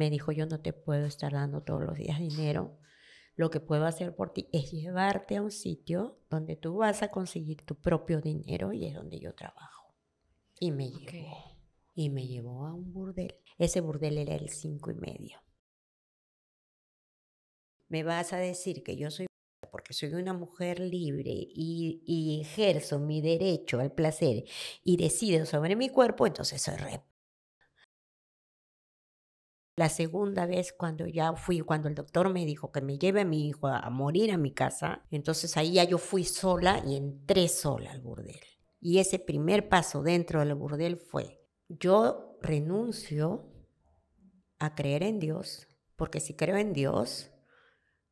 Me dijo, yo no te puedo estar dando todos los días dinero. Lo que puedo hacer por ti es llevarte a un sitio donde tú vas a conseguir tu propio dinero y es donde yo trabajo. Y me Ok. llevó. Y me llevó a un burdel. Ese burdel era el 5:30. Me vas a decir que yo soy porque soy una mujer libre y ejerzo mi derecho al placer y decido sobre mi cuerpo, entonces soy re. La segunda vez cuando ya fui, cuando el doctor me dijo que me lleve a mi hijo a morir a mi casa, entonces ahí ya yo fui sola y entré sola al burdel. Y ese primer paso dentro del burdel fue, yo renuncio a creer en Dios, porque si creo en Dios,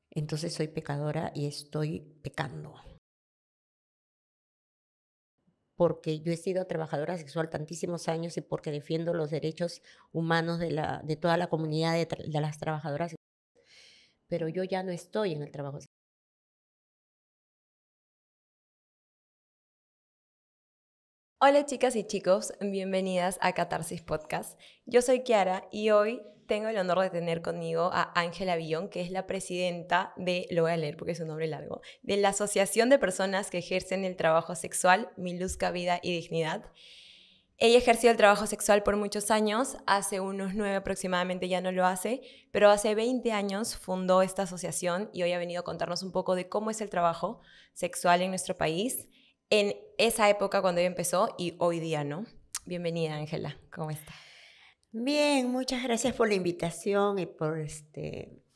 entonces soy pecadora y estoy pecando. Porque yo he sido trabajadora sexual tantísimos años y porque defiendo los derechos humanos de toda la comunidad de las trabajadoras, pero yo ya no estoy en el trabajo. Hola chicas y chicos, bienvenidas a Catarsis Podcast. Yo soy Kiara y hoy tengo el honor de tener conmigo a Ángela Villón, que es la presidenta de, lo voy a leer porque es un nombre largo, de la Asociación de Personas que Ejercen el Trabajo Sexual, Miluzca Vida y Dignidad. Ella ejerció el trabajo sexual por muchos años, hace unos 9 aproximadamente ya no lo hace, pero hace 20 años fundó esta asociación y hoy ha venido a contarnos un poco de cómo es el trabajo sexual en nuestro país, en esa época cuando ella empezó y hoy día, ¿no? Bienvenida, Ángela, ¿cómo está? Bien, muchas gracias por la invitación y por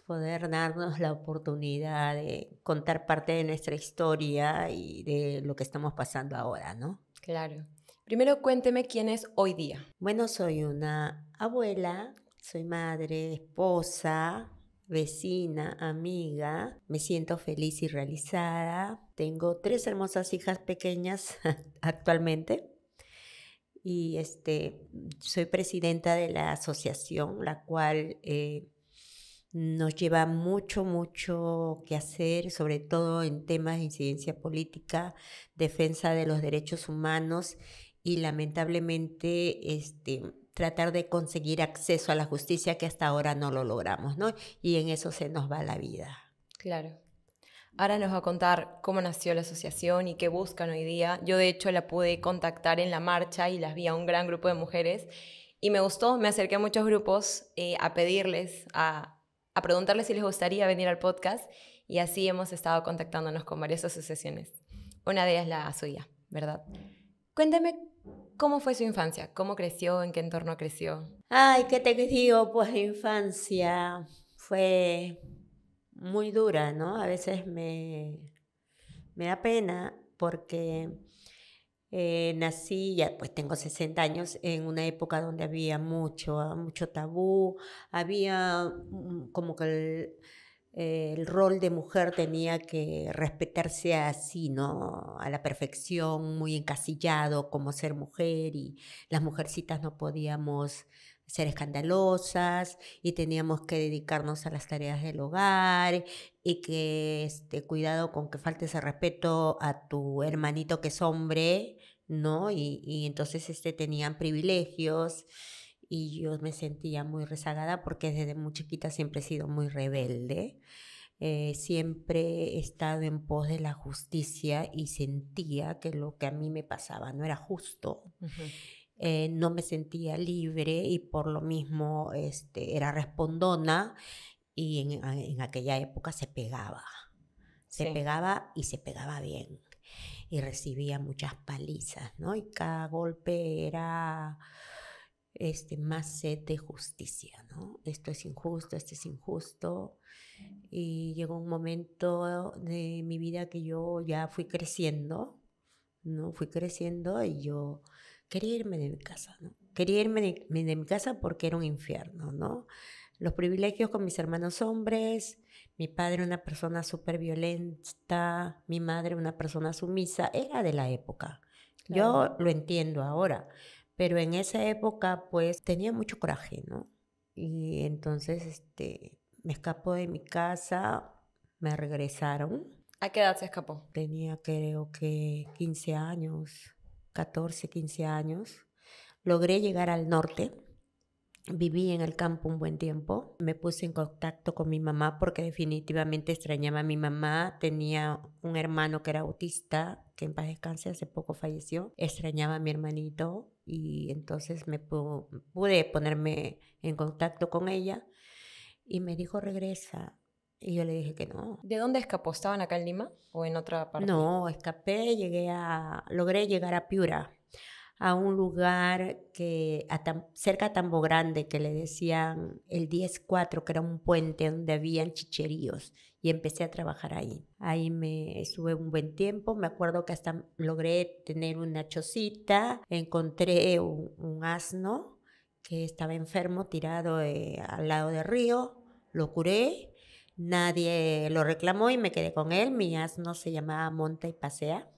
poder darnos la oportunidad de contar parte de nuestra historia y de lo que estamos pasando ahora, ¿no? Claro. Primero cuénteme quién es hoy día. Bueno, soy una abuela, soy madre, esposa, vecina, amiga, me siento feliz y realizada. Tengo 3 hermosas hijas pequeñas actualmente y soy presidenta de la asociación, la cual nos lleva mucho, mucho que hacer, sobre todo en temas de incidencia política, defensa de los derechos humanos y lamentablemente tratar de conseguir acceso a la justicia que hasta ahora no lo logramos, ¿no? Y en eso se nos va la vida. Claro. Ahora nos va a contar cómo nació la asociación y qué buscan hoy día. Yo de hecho la pude contactar en la marcha y las vi a un gran grupo de mujeres y me gustó, me acerqué a muchos grupos a pedirles, a preguntarles si les gustaría venir al podcast y así hemos estado contactándonos con varias asociaciones. Una de ellas la suya, ¿verdad? Cuénteme cómo fue su infancia, cómo creció, en qué entorno creció. Ay, ¿qué te digo? Pues la infancia fue muy dura, ¿no? A veces me da pena porque nací, ya pues tengo 60 años, en una época donde había mucho tabú, había como que el rol de mujer tenía que respetarse así, ¿no? A la perfección, muy encasillado como ser mujer y las mujercitas no podíamos ser escandalosas y teníamos que dedicarnos a las tareas del hogar y que cuidado con que faltes el respeto a tu hermanito que es hombre, ¿no? Y entonces tenían privilegios y yo me sentía muy rezagada porque desde muy chiquita siempre he sido muy rebelde. Siempre he estado en pos de la justicia y sentía que lo que a mí me pasaba no era justo. Ujú. No me sentía libre y por lo mismo era respondona y en aquella época se Sí, pegaba y se pegaba bien y recibía muchas palizas, ¿no? Y cada golpe era más sed de justicia, ¿no? Esto es injusto, esto es injusto. Y llegó un momento de mi vida que yo ya fui creciendo, ¿no? Fui creciendo y yo quería irme de mi casa, ¿no? Quería irme de mi casa porque era un infierno, ¿no? Los privilegios con mis hermanos hombres, mi padre una persona súper violenta, mi madre una persona sumisa, era de la época. claro. Yo lo entiendo ahora, pero en esa época pues tenía mucho coraje, ¿no? Y entonces me escapó de mi casa, me regresaron, ¿A qué edad se escapó? tenía creo que 15 años, 14, 15 años. Logré llegar al norte Viví en el campo un buen tiempo. Me puse en contacto con mi mamá porque definitivamente extrañaba a mi mamá. Tenía un hermano que era autista, que en paz descanse, hace poco falleció. Extrañaba a mi hermanito y entonces pude ponerme en contacto con ella y me dijo regresa. Y yo le dije que no. ¿De dónde escapó? ¿Estaban acá en Lima o en otra parte? No, escapé, logré llegar a Piura, a un lugar cerca de Tambo Grande, que le decían el 10-4, que era un puente donde habían chicheríos, y empecé a trabajar ahí. Ahí me estuve un buen tiempo, me acuerdo que hasta logré tener una chocita, encontré un asno que estaba enfermo, tirado al lado del río, lo curé. Nadie lo reclamó y me quedé con él. Mi asno se llamaba Monta y Pasea.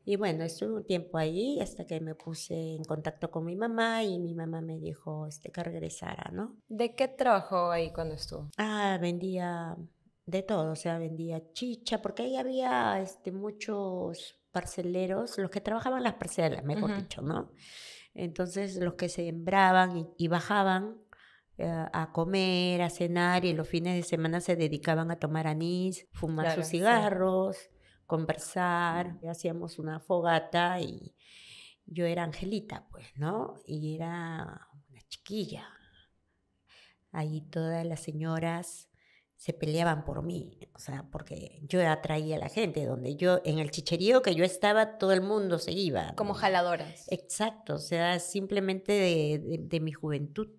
Y bueno, estuve un tiempo ahí hasta que me puse en contacto con mi mamá y mi mamá me dijo que regresara, ¿no? ¿De qué trabajó ahí cuando estuvo? Vendía de todo, o sea, vendía chicha, porque ahí había muchos parceleros, los que trabajaban las parcelas, mejor dicho, ¿no? Entonces, los que sembraban y bajaban a comer, a cenar, y los fines de semana se dedicaban a tomar anís, fumar sus Claro, sí. cigarros, conversar, hacíamos una fogata y yo era Angelita, pues, ¿no? Y era una chiquilla. Ahí todas las señoras se peleaban por mí, o sea, porque yo atraía a la gente, en el chicherío que yo estaba, todo el mundo se iba, Como ¿no? jaladoras. Exacto, o sea, simplemente de mi juventud.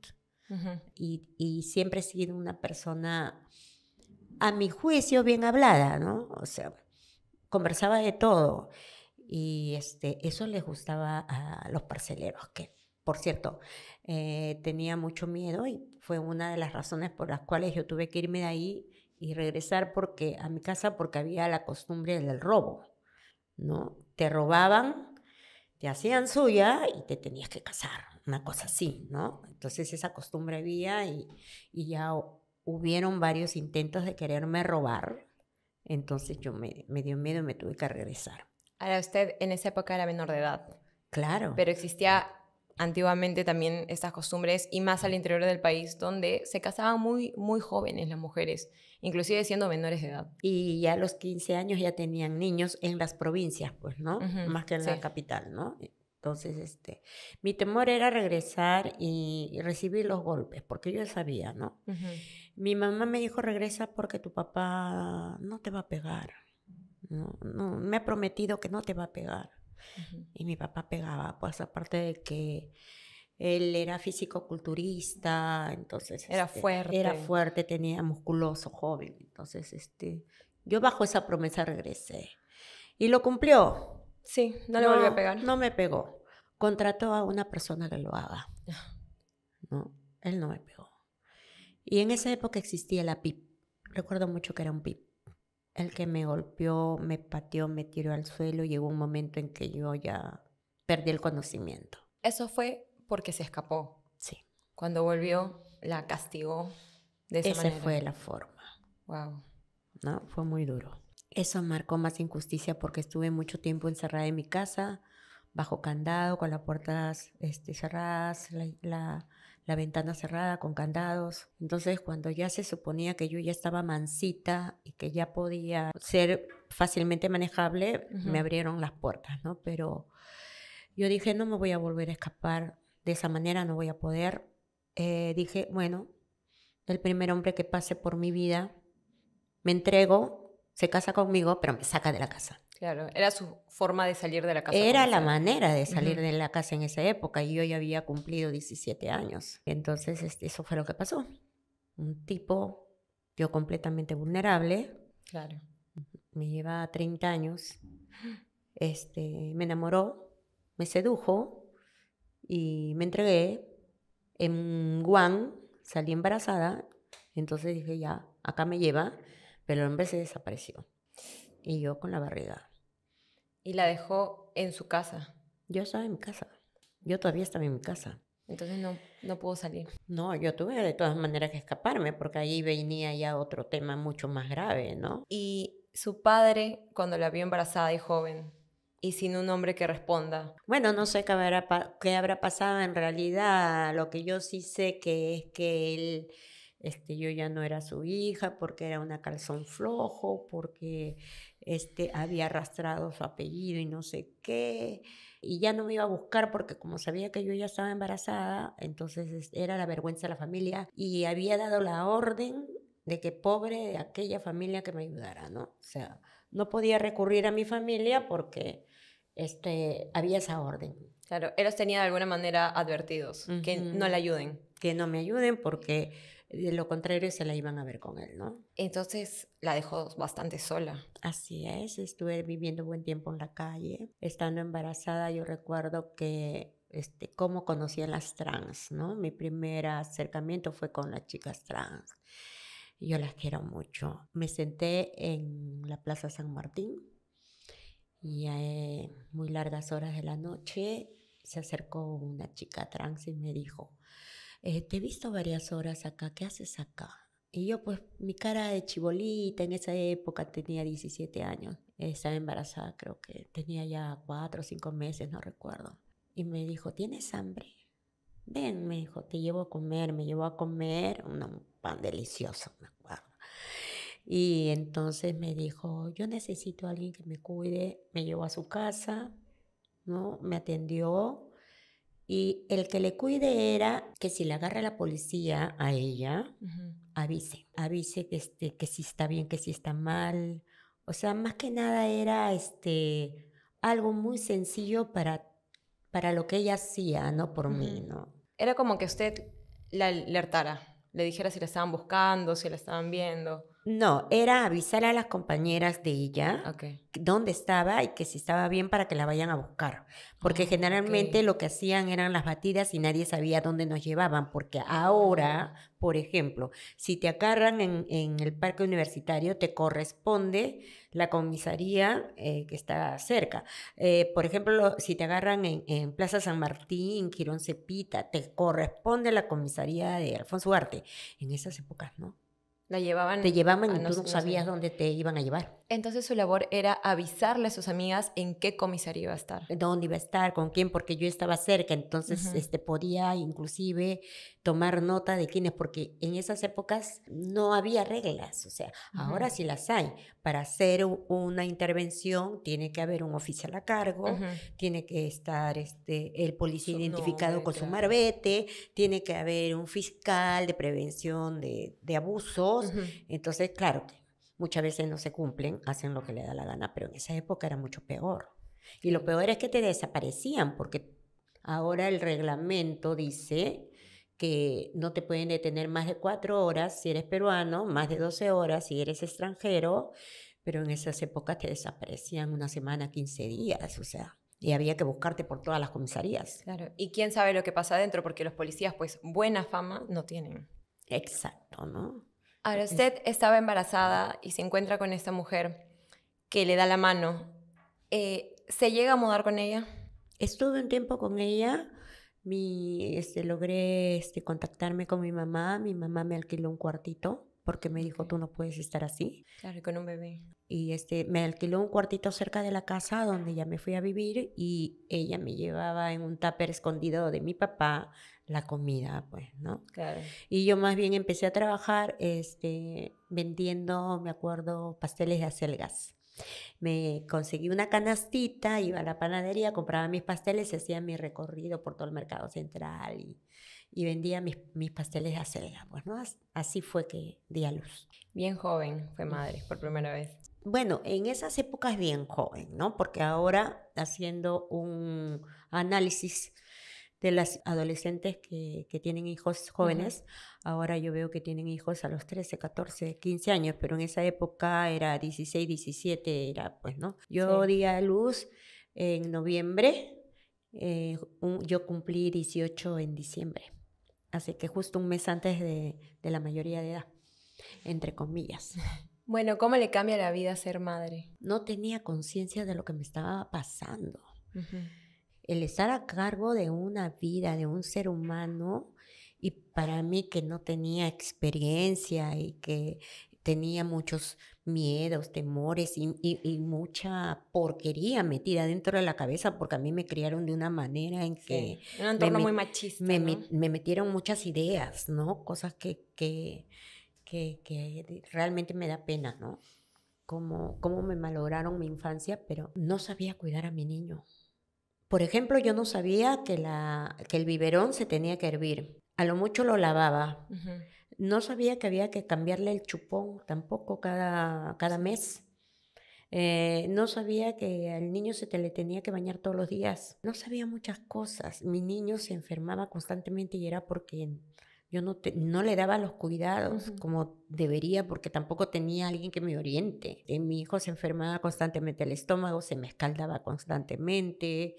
Y siempre he sido una persona, a mi juicio, bien hablada, ¿no? O sea, conversaba de todo. Y eso les gustaba a los parceleros, que, por cierto, tenía mucho miedo y fue una de las razones por las cuales yo tuve que irme de ahí y regresar a mi casa porque había la costumbre del robo, ¿no? Te robaban, te hacían suya y te tenías que casar, una cosa así, ¿no? Entonces esa costumbre había y ya hubieron varios intentos de quererme robar, entonces me dio miedo y me tuve que regresar. Ahora usted en esa época era menor de edad, Claro. pero existía antiguamente también estas costumbres y más al interior del país donde se casaban muy, muy jóvenes las mujeres, inclusive siendo menores de edad. Y ya a los 15 años ya tenían niños en las provincias, pues, ¿no? Más que en Sí. la capital, ¿no? Entonces, mi temor era regresar y recibir los golpes, porque yo sabía, ¿no? Mi mamá me dijo, regresa porque tu papá no te va a pegar. No, no, me ha prometido que no te va a pegar. Y mi papá pegaba, pues aparte de que él era físico-culturista, entonces Era fuerte. era fuerte, tenía musculoso, joven. Entonces, yo bajo esa promesa regresé. Y lo cumplió. Sí, no le volvió a pegar. No me pegó. Contrató a una persona que lo haga. No, él no me pegó. Y en esa época existía la PIP. Recuerdo mucho que era un PIP. El que me golpeó, me pateó, me tiró al suelo. Llegó un momento en que yo ya perdí el conocimiento. Eso fue porque se escapó. Sí. Cuando volvió, la castigó de esa manera. Esa fue la forma. Wow. ¿No? Fue muy duro. Eso marcó más injusticia porque estuve mucho tiempo encerrada en mi casa, bajo candado, con las puertas cerradas, la ventana cerrada con candados. Entonces, cuando ya se suponía que yo ya estaba mansita y que ya podía ser fácilmente manejable, me abrieron las puertas, ¿no? Pero yo dije, no me voy a volver a escapar de esa manera, no voy a poder. Dije, bueno, el primer hombre que pase por mi vida, me entrego, se casa conmigo, pero me saca de la casa. Claro, era su forma de salir de la casa. Era la manera de salir de la casa en esa época y yo ya había cumplido 17 años. Entonces, eso fue lo que pasó. Un tipo, yo completamente vulnerable. Claro. Me llevaba 30 años. Me enamoró, me sedujo y me entregué. En Guam salí embarazada. Entonces dije, ya, acá me lleva. Pero el hombre se desapareció. Y yo con la barriga. Y la dejó en su casa. Yo estaba en mi casa. Yo todavía estaba en mi casa. Entonces no pudo salir. No, yo tuve de todas maneras que escaparme porque ahí venía ya otro tema mucho más grave, ¿no? Y su padre, cuando la vio embarazada y joven, Y sin un hombre que responda. Bueno, no sé qué habrá pasado en realidad. Lo que yo sí sé que es que él, yo ya no era su hija porque era una calzón flojo, porque había arrastrado su apellido y no sé qué. Y ya no me iba a buscar porque como sabía que yo ya estaba embarazada, entonces era la vergüenza de la familia y había dado la orden de que pobre de aquella familia que me ayudara, ¿no? O sea, no podía recurrir a mi familia porque había esa orden. Claro, él los tenía de alguna manera advertidos, que no le ayuden. Que no me ayuden porque de lo contrario se la iban a ver con él, ¿no? Entonces la dejó bastante sola. Así es, estuve viviendo buen tiempo en la calle. Estando embarazada yo recuerdo que cómo conocí a las trans, ¿no? Mi primer acercamiento fue con las chicas trans. Yo las quiero mucho. Me senté en la Plaza San Martín y a muy largas horas de la noche se acercó una chica trans y me dijo, te he visto varias horas acá, ¿qué haces acá? Y yo pues mi cara de chibolita en esa época tenía 17 años, estaba embarazada, creo que tenía ya 4 o 5 meses, no recuerdo. Y me dijo, ¿tienes hambre? Ven, me dijo, te llevo a comer, me llevó a comer un pan delicioso, me acuerdo. Y entonces me dijo, yo necesito a alguien que me cuide, me llevó a su casa, ¿no? Me atendió y el que le cuide era que si le agarra la policía a ella, avise que si está bien, que si está mal. O sea, más que nada era algo muy sencillo para lo que ella hacía, no por mí, ¿no? Era como que usted la alertara, le dijera si la estaban buscando, si la estaban viendo. No, era avisar a las compañeras de ella Ok. dónde estaba y que si estaba bien para que la vayan a buscar. Porque generalmente ok. lo que hacían eran las batidas y nadie sabía dónde nos llevaban. Porque ahora, por ejemplo, si te agarran en el parque universitario, te corresponde la comisaría que está cerca. Por ejemplo, si te agarran en Plaza San Martín, Quirón Cepita, te corresponde la comisaría de Alfonso Ugarte. En esas épocas, ¿no? La llevaban Te llevaban y no, tú no no sabías sé. dónde te iban a llevar, Entonces su labor era avisarle a sus amigas en qué comisaría iba a estar. dónde iba a estar, con quién, porque yo estaba cerca, entonces Ujú. podía inclusive tomar nota de quiénes, porque en esas épocas no había reglas, o sea, ahora sí las hay. Para hacer una intervención tiene que haber un oficial a cargo, Ujú. tiene que estar el policía Su identificado nombre, con su claro. marbete, tiene que haber un fiscal de prevención de abusos, Ujú. entonces, claro, muchas veces no se cumplen, hacen lo que le da la gana, pero en esa época era mucho peor. Y lo Sí. peor es que te desaparecían, porque ahora el reglamento dice que no te pueden detener más de 4 horas si eres peruano, más de 12 horas si eres extranjero, pero en esas épocas te desaparecían una semana, 15 días, o sea, y había que buscarte por todas las comisarías. Claro. Y quién sabe lo que pasa adentro, porque los policías, pues, buena fama no tienen. Exacto, ¿no? Ahora, Es- usted estaba embarazada y se encuentra con esta mujer que le da la mano. ¿Se llega a mudar con ella? Estuve un tiempo con ella, logré contactarme con mi mamá me alquiló un cuartito porque me dijo, Ok. tú no puedes estar así. Claro, y con un bebé. Y me alquiló un cuartito cerca de la casa donde ya me fui a vivir y ella me llevaba en un tupper escondido de mi papá la comida, pues, ¿no? Claro. Y yo más bien empecé a trabajar vendiendo, me acuerdo, pasteles de acelgas. Me conseguí una canastita, iba a la panadería, compraba mis pasteles y hacía mi recorrido por todo el mercado central y vendía mis pasteles de acelga, pues, ¿no? Así fue que di a luz. Bien joven fue madre por primera vez. Bueno, en esas épocas bien joven, ¿no? Porque ahora haciendo un análisis de las adolescentes que tienen hijos jóvenes, ahora yo veo que tienen hijos a los 13, 14, 15 años, pero en esa época era 16, 17, era pues, ¿no? Yo Sí. di a luz en noviembre, yo cumplí 18 en diciembre, así que justo un mes antes de la mayoría de edad, entre comillas. Bueno, ¿cómo le cambia la vida ser madre? No tenía conciencia de lo que me estaba pasando. Ujú. El estar a cargo de una vida, de un ser humano, y para mí que no tenía experiencia y que tenía muchos miedos, temores y mucha porquería metida dentro de la cabeza porque a mí me criaron de una manera en que Sí, un entorno muy machista, ¿no? me metieron muchas ideas, ¿no? Cosas que realmente me da pena, ¿no? Cómo me malograron mi infancia, pero no sabía cuidar a mi niño. Por ejemplo, yo no sabía que el biberón se tenía que hervir. A lo mucho lo lavaba. Ujú. No sabía que había que cambiarle el chupón tampoco cada mes. No sabía que al niño le tenía que bañar todos los días. No sabía muchas cosas. Mi niño se enfermaba constantemente y era porque yo no le daba los cuidados Ujú. como debería porque tampoco tenía alguien que me oriente. Mi hijo se enfermaba constantemente el estómago, se me escaldaba constantemente.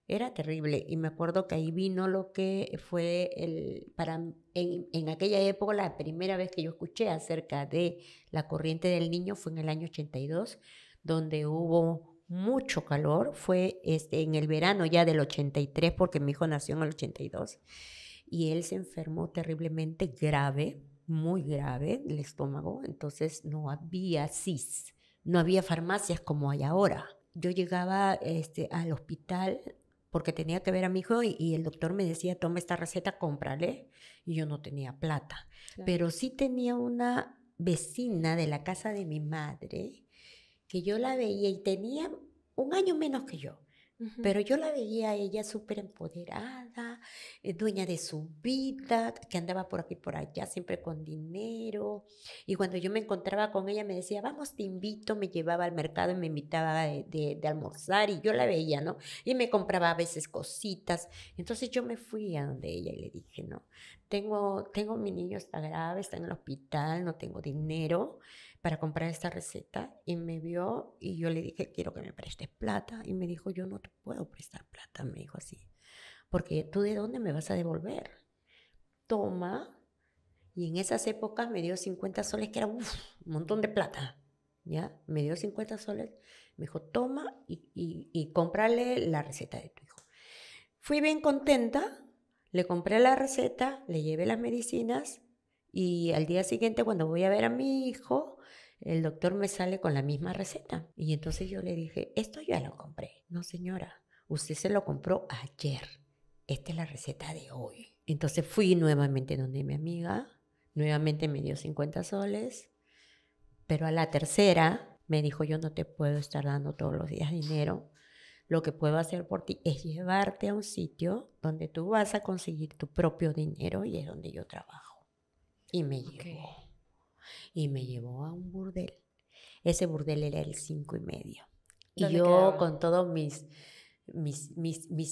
Era terrible y me acuerdo que ahí vino lo que fue en aquella época la primera vez que yo escuché acerca de la corriente del niño fue en el año 82, donde hubo mucho calor, fue en el verano ya del 83 porque mi hijo nació en el 82 y él se enfermó terriblemente grave, muy grave el estómago, entonces no había CIS, no había farmacias como hay ahora. Yo llegaba al hospital porque tenía que ver a mi hijo y el doctor me decía, toma esta receta, cómprale. Y yo no tenía plata. Claro. Pero sí tenía una vecina de la casa de mi madre que yo la veía y tenía un año menos que yo. Ujú. Pero yo la veía a ella súper empoderada, dueña de su vida, que andaba por aquí y por allá, siempre con dinero. Y cuando yo me encontraba con ella, me decía, vamos, te invito, me llevaba al mercado y me invitaba de almorzar. Y yo la veía, ¿no? Y me compraba a veces cositas. Entonces yo me fui a donde ella y le dije, no, mi niño está grave, está en el hospital, no tengo dinero para comprar esta receta y me vio y yo le dije, quiero que me prestes plata. Y me dijo, yo no te puedo prestar plata, me dijo así, porque tú de dónde me vas a devolver. Toma. Y en esas épocas me dio 50 soles, que era un montón de plata. ¿Ya? Me dio 50 soles, me dijo, toma y cómprale la receta de tu hijo. Fui bien contenta, le compré la receta, le llevé las medicinas y al día siguiente cuando voy a ver a mi hijo, el doctor me sale con la misma receta. Y entonces yo le dije, esto ya lo compré. No, señora, usted se lo compró ayer. Esta es la receta de hoy. Entonces fui nuevamente donde mi amiga, nuevamente me dio 50 soles, pero a la tercera me dijo, yo no te puedo estar dando todos los días dinero. Lo que puedo hacer por ti es llevarte a un sitio donde tú vas a conseguir tu propio dinero y es donde yo trabajo. Y me llevó. Y me llevó a un burdel. Ese burdel era el 5:30. Y ¿Dónde yo quedaba? con todos mis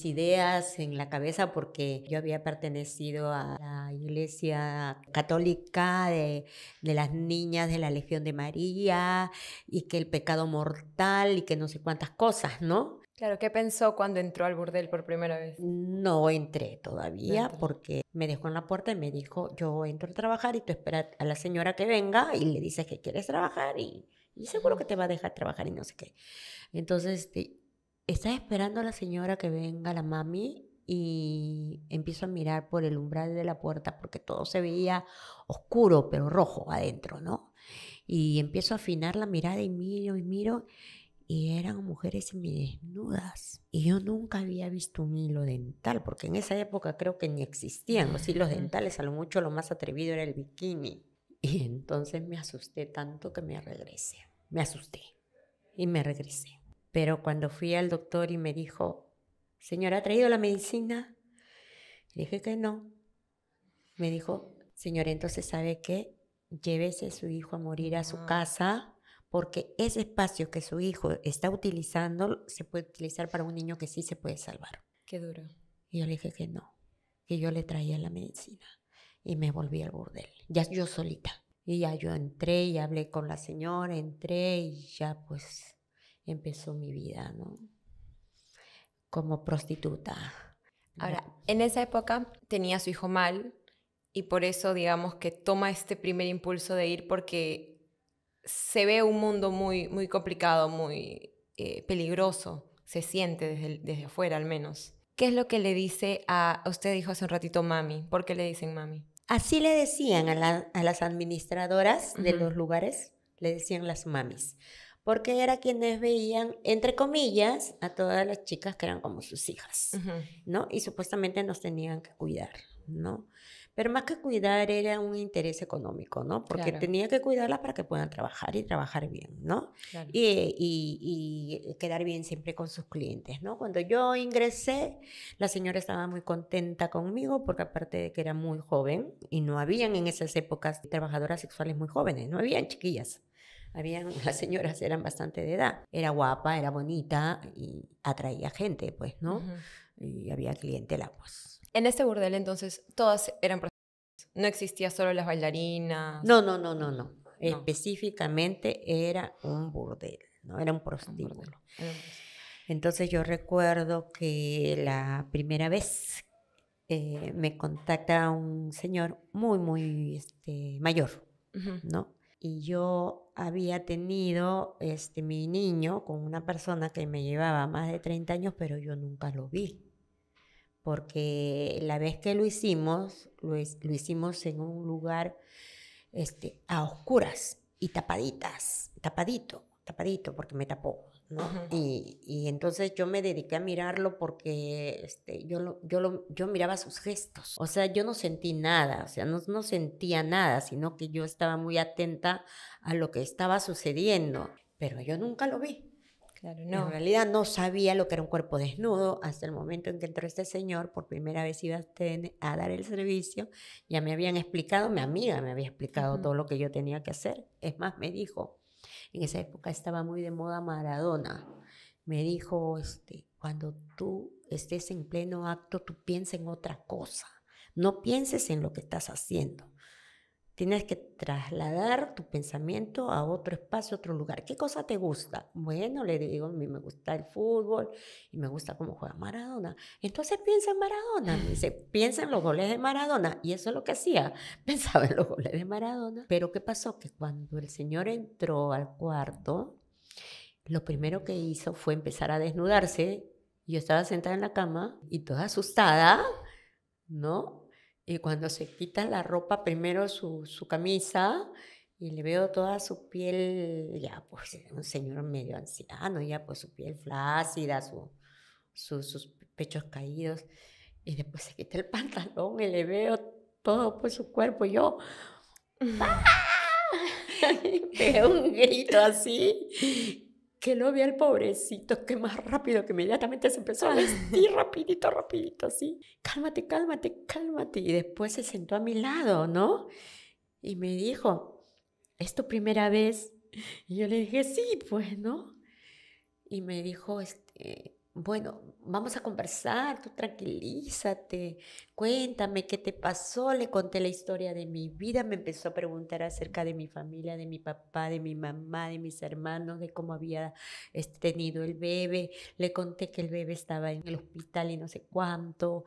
ideas en la cabeza, porque yo había pertenecido a la iglesia católica de las niñas de la Legión de María, y que el pecado mortal y que no sé cuántas cosas, ¿no? Claro, ¿qué pensó cuando entró al burdel por primera vez? No entré No todavía entró. porque me dejó en la puerta y me dijo, yo entro a trabajar y tú esperas a la señora que venga y le dices que quieres trabajar y seguro que te va a dejar trabajar y no sé qué. Entonces, estaba esperando a la señora que venga, la mami, y empiezo a mirar por el umbral de la puerta porque todo se veía oscuro, pero rojo adentro, ¿no? Y empiezo a afinar la mirada y miro, y eran mujeres semidesnudas. Y yo nunca había visto un hilo dental, porque en esa época creo que ni existían los hilos dentales, a lo mucho lo más atrevido era el bikini. Y entonces me asusté tanto que me regresé. Me asusté y me regresé. Pero cuando fui al doctor y me dijo, señora, ¿ha traído la medicina? Le dije que no. Me dijo, señora, entonces ¿sabe qué? Llévese a su hijo a morir a su casa, porque ese espacio que su hijo está utilizando se puede utilizar para un niño que sí se puede salvar. Qué duro. Y yo le dije que no, que yo le traía la medicina. Y me volví al burdel, ya yo solita. Y ya yo entré y hablé con la señora, entré y ya pues empezó mi vida, ¿no? Como prostituta. Ahora, en esa época tenía a su hijo mal y por eso, digamos, que toma este primer impulso de ir porque se ve un mundo muy, muy complicado, muy peligroso. Se siente desde afuera, al menos. ¿Qué es lo que le dice usted dijo hace un ratito mami? ¿Por qué le dicen mami? Así le decían a las administradoras de los lugares, le decían las mamis, porque era quienes veían, entre comillas, a todas las chicas que eran como sus hijas, ¿no? Y supuestamente nos tenían que cuidar, ¿no? Pero más que cuidar era un interés económico, ¿no? Porque tenía que cuidarlas para que puedan trabajar y trabajar bien, ¿no? Claro. Y quedar bien siempre con sus clientes, ¿no? Cuando yo ingresé, la señora estaba muy contenta conmigo porque aparte de que era muy joven y no habían en esas épocas trabajadoras sexuales muy jóvenes, no habían chiquillas. Las señoras eran bastante de edad. Era guapa, era bonita y atraía gente, pues, ¿no? Y había clientela, pues. En este burdel, entonces, todas eran prostitutas. No existía solo las bailarinas. No. Específicamente era un burdel, no era un prostíbulo. Entonces yo recuerdo que la primera vez me contacta un señor muy mayor, ¿no? Y yo había tenido mi niño con una persona que me llevaba más de 30 años, pero yo nunca lo vi. Porque la vez que lo hicimos en un lugar a oscuras y tapadito, porque me tapó, ¿no? Y entonces yo me dediqué a mirarlo porque yo miraba sus gestos. O sea, yo no sentí nada, o sea, no sentía nada, sino que yo estaba muy atenta a lo que estaba sucediendo, pero yo nunca lo vi. Claro, no. En realidad no sabía lo que era un cuerpo desnudo hasta el momento en que entró este señor, por primera vez iba a dar el servicio, ya me habían explicado, mi amiga me había explicado todo lo que yo tenía que hacer. Es más, me dijo, en esa época estaba muy de moda Maradona, me dijo, cuando tú estés en pleno acto, tú piensa en otra cosa, no pienses en lo que estás haciendo. Tienes que trasladar tu pensamiento a otro espacio, a otro lugar. ¿Qué cosa te gusta? Bueno, le digo, a mí me gusta el fútbol y me gusta cómo juega Maradona. Entonces piensa en Maradona. Me dice, piensa en los goles de Maradona. Y eso es lo que hacía. Pensaba en los goles de Maradona. Pero ¿qué pasó? Que cuando el señor entró al cuarto, lo primero que hizo fue empezar a desnudarse. Yo estaba sentada en la cama y toda asustada, ¿no? Y cuando se quita la ropa, primero su camisa, y le veo toda su piel, ya pues un señor medio anciano, ya pues su piel flácida, sus pechos caídos, y después se quita el pantalón y le veo todo pues su cuerpo, y yo ¡ah! Pegué un grito así, que lo vi al pobrecito, que más rápido, que inmediatamente se empezó a vestir rapidito, así. Cálmate. Y después se sentó a mi lado, ¿no? Y me dijo, ¿es tu primera vez? Y yo le dije, sí, pues, ¿no? Y me dijo, bueno, vamos a conversar, tú tranquilízate, cuéntame qué te pasó. Le conté la historia de mi vida, me empezó a preguntar acerca de mi familia, de mi papá, de mi mamá, de mis hermanos, de cómo había tenido el bebé. Le conté que el bebé estaba en el hospital y no sé cuánto.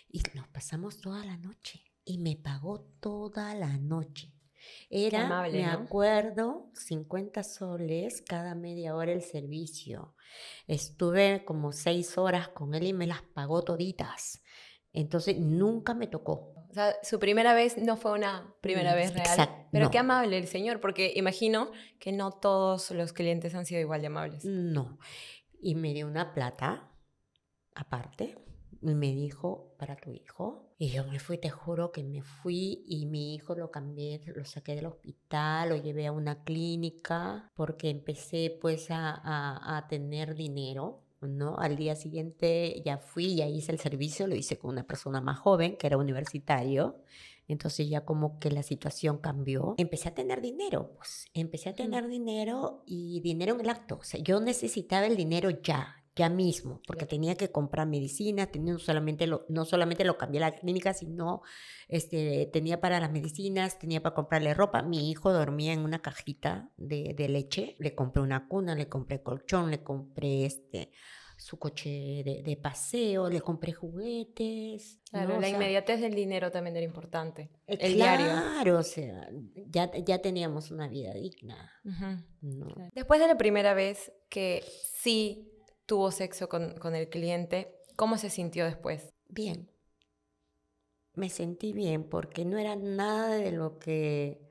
Y nos pasamos toda la noche y me pagó toda la noche. Era, amable, me ¿no? acuerdo, 50 soles cada media hora el servicio. Estuve como 6 horas con él y me las pagó toditas. Entonces nunca me tocó. O sea, su primera vez no fue una primera vez real. Exacto, Pero no. qué amable el señor, porque imagino que no todos los clientes han sido igual de amables. No. Y me dio una plata aparte y me dijo, para tu hijo. Y yo me fui, te juro que me fui, y mi hijo lo cambié, lo saqué del hospital, lo llevé a una clínica porque empecé pues a tener dinero, ¿no? Al día siguiente ya fui, ya hice el servicio, lo hice con una persona más joven que era universitario. Entonces ya como que la situación cambió. Empecé a tener dinero, pues empecé a tener dinero, y dinero en el acto. O sea, yo necesitaba el dinero ya mismo, porque tenía que comprar medicinas, no solamente lo cambié a la clínica, sino tenía para las medicinas, tenía para comprarle ropa. Mi hijo dormía en una cajita de leche, le compré una cuna, le compré colchón, le compré su coche de paseo, le compré juguetes. Claro, ¿no? la inmediatez del dinero también era importante. El claro, diario. o sea, ya teníamos una vida digna. ¿no? Claro. Después de la primera vez que sí tuvo sexo con el cliente, ¿cómo se sintió después? Bien. me sentí bien porque no era nada de lo que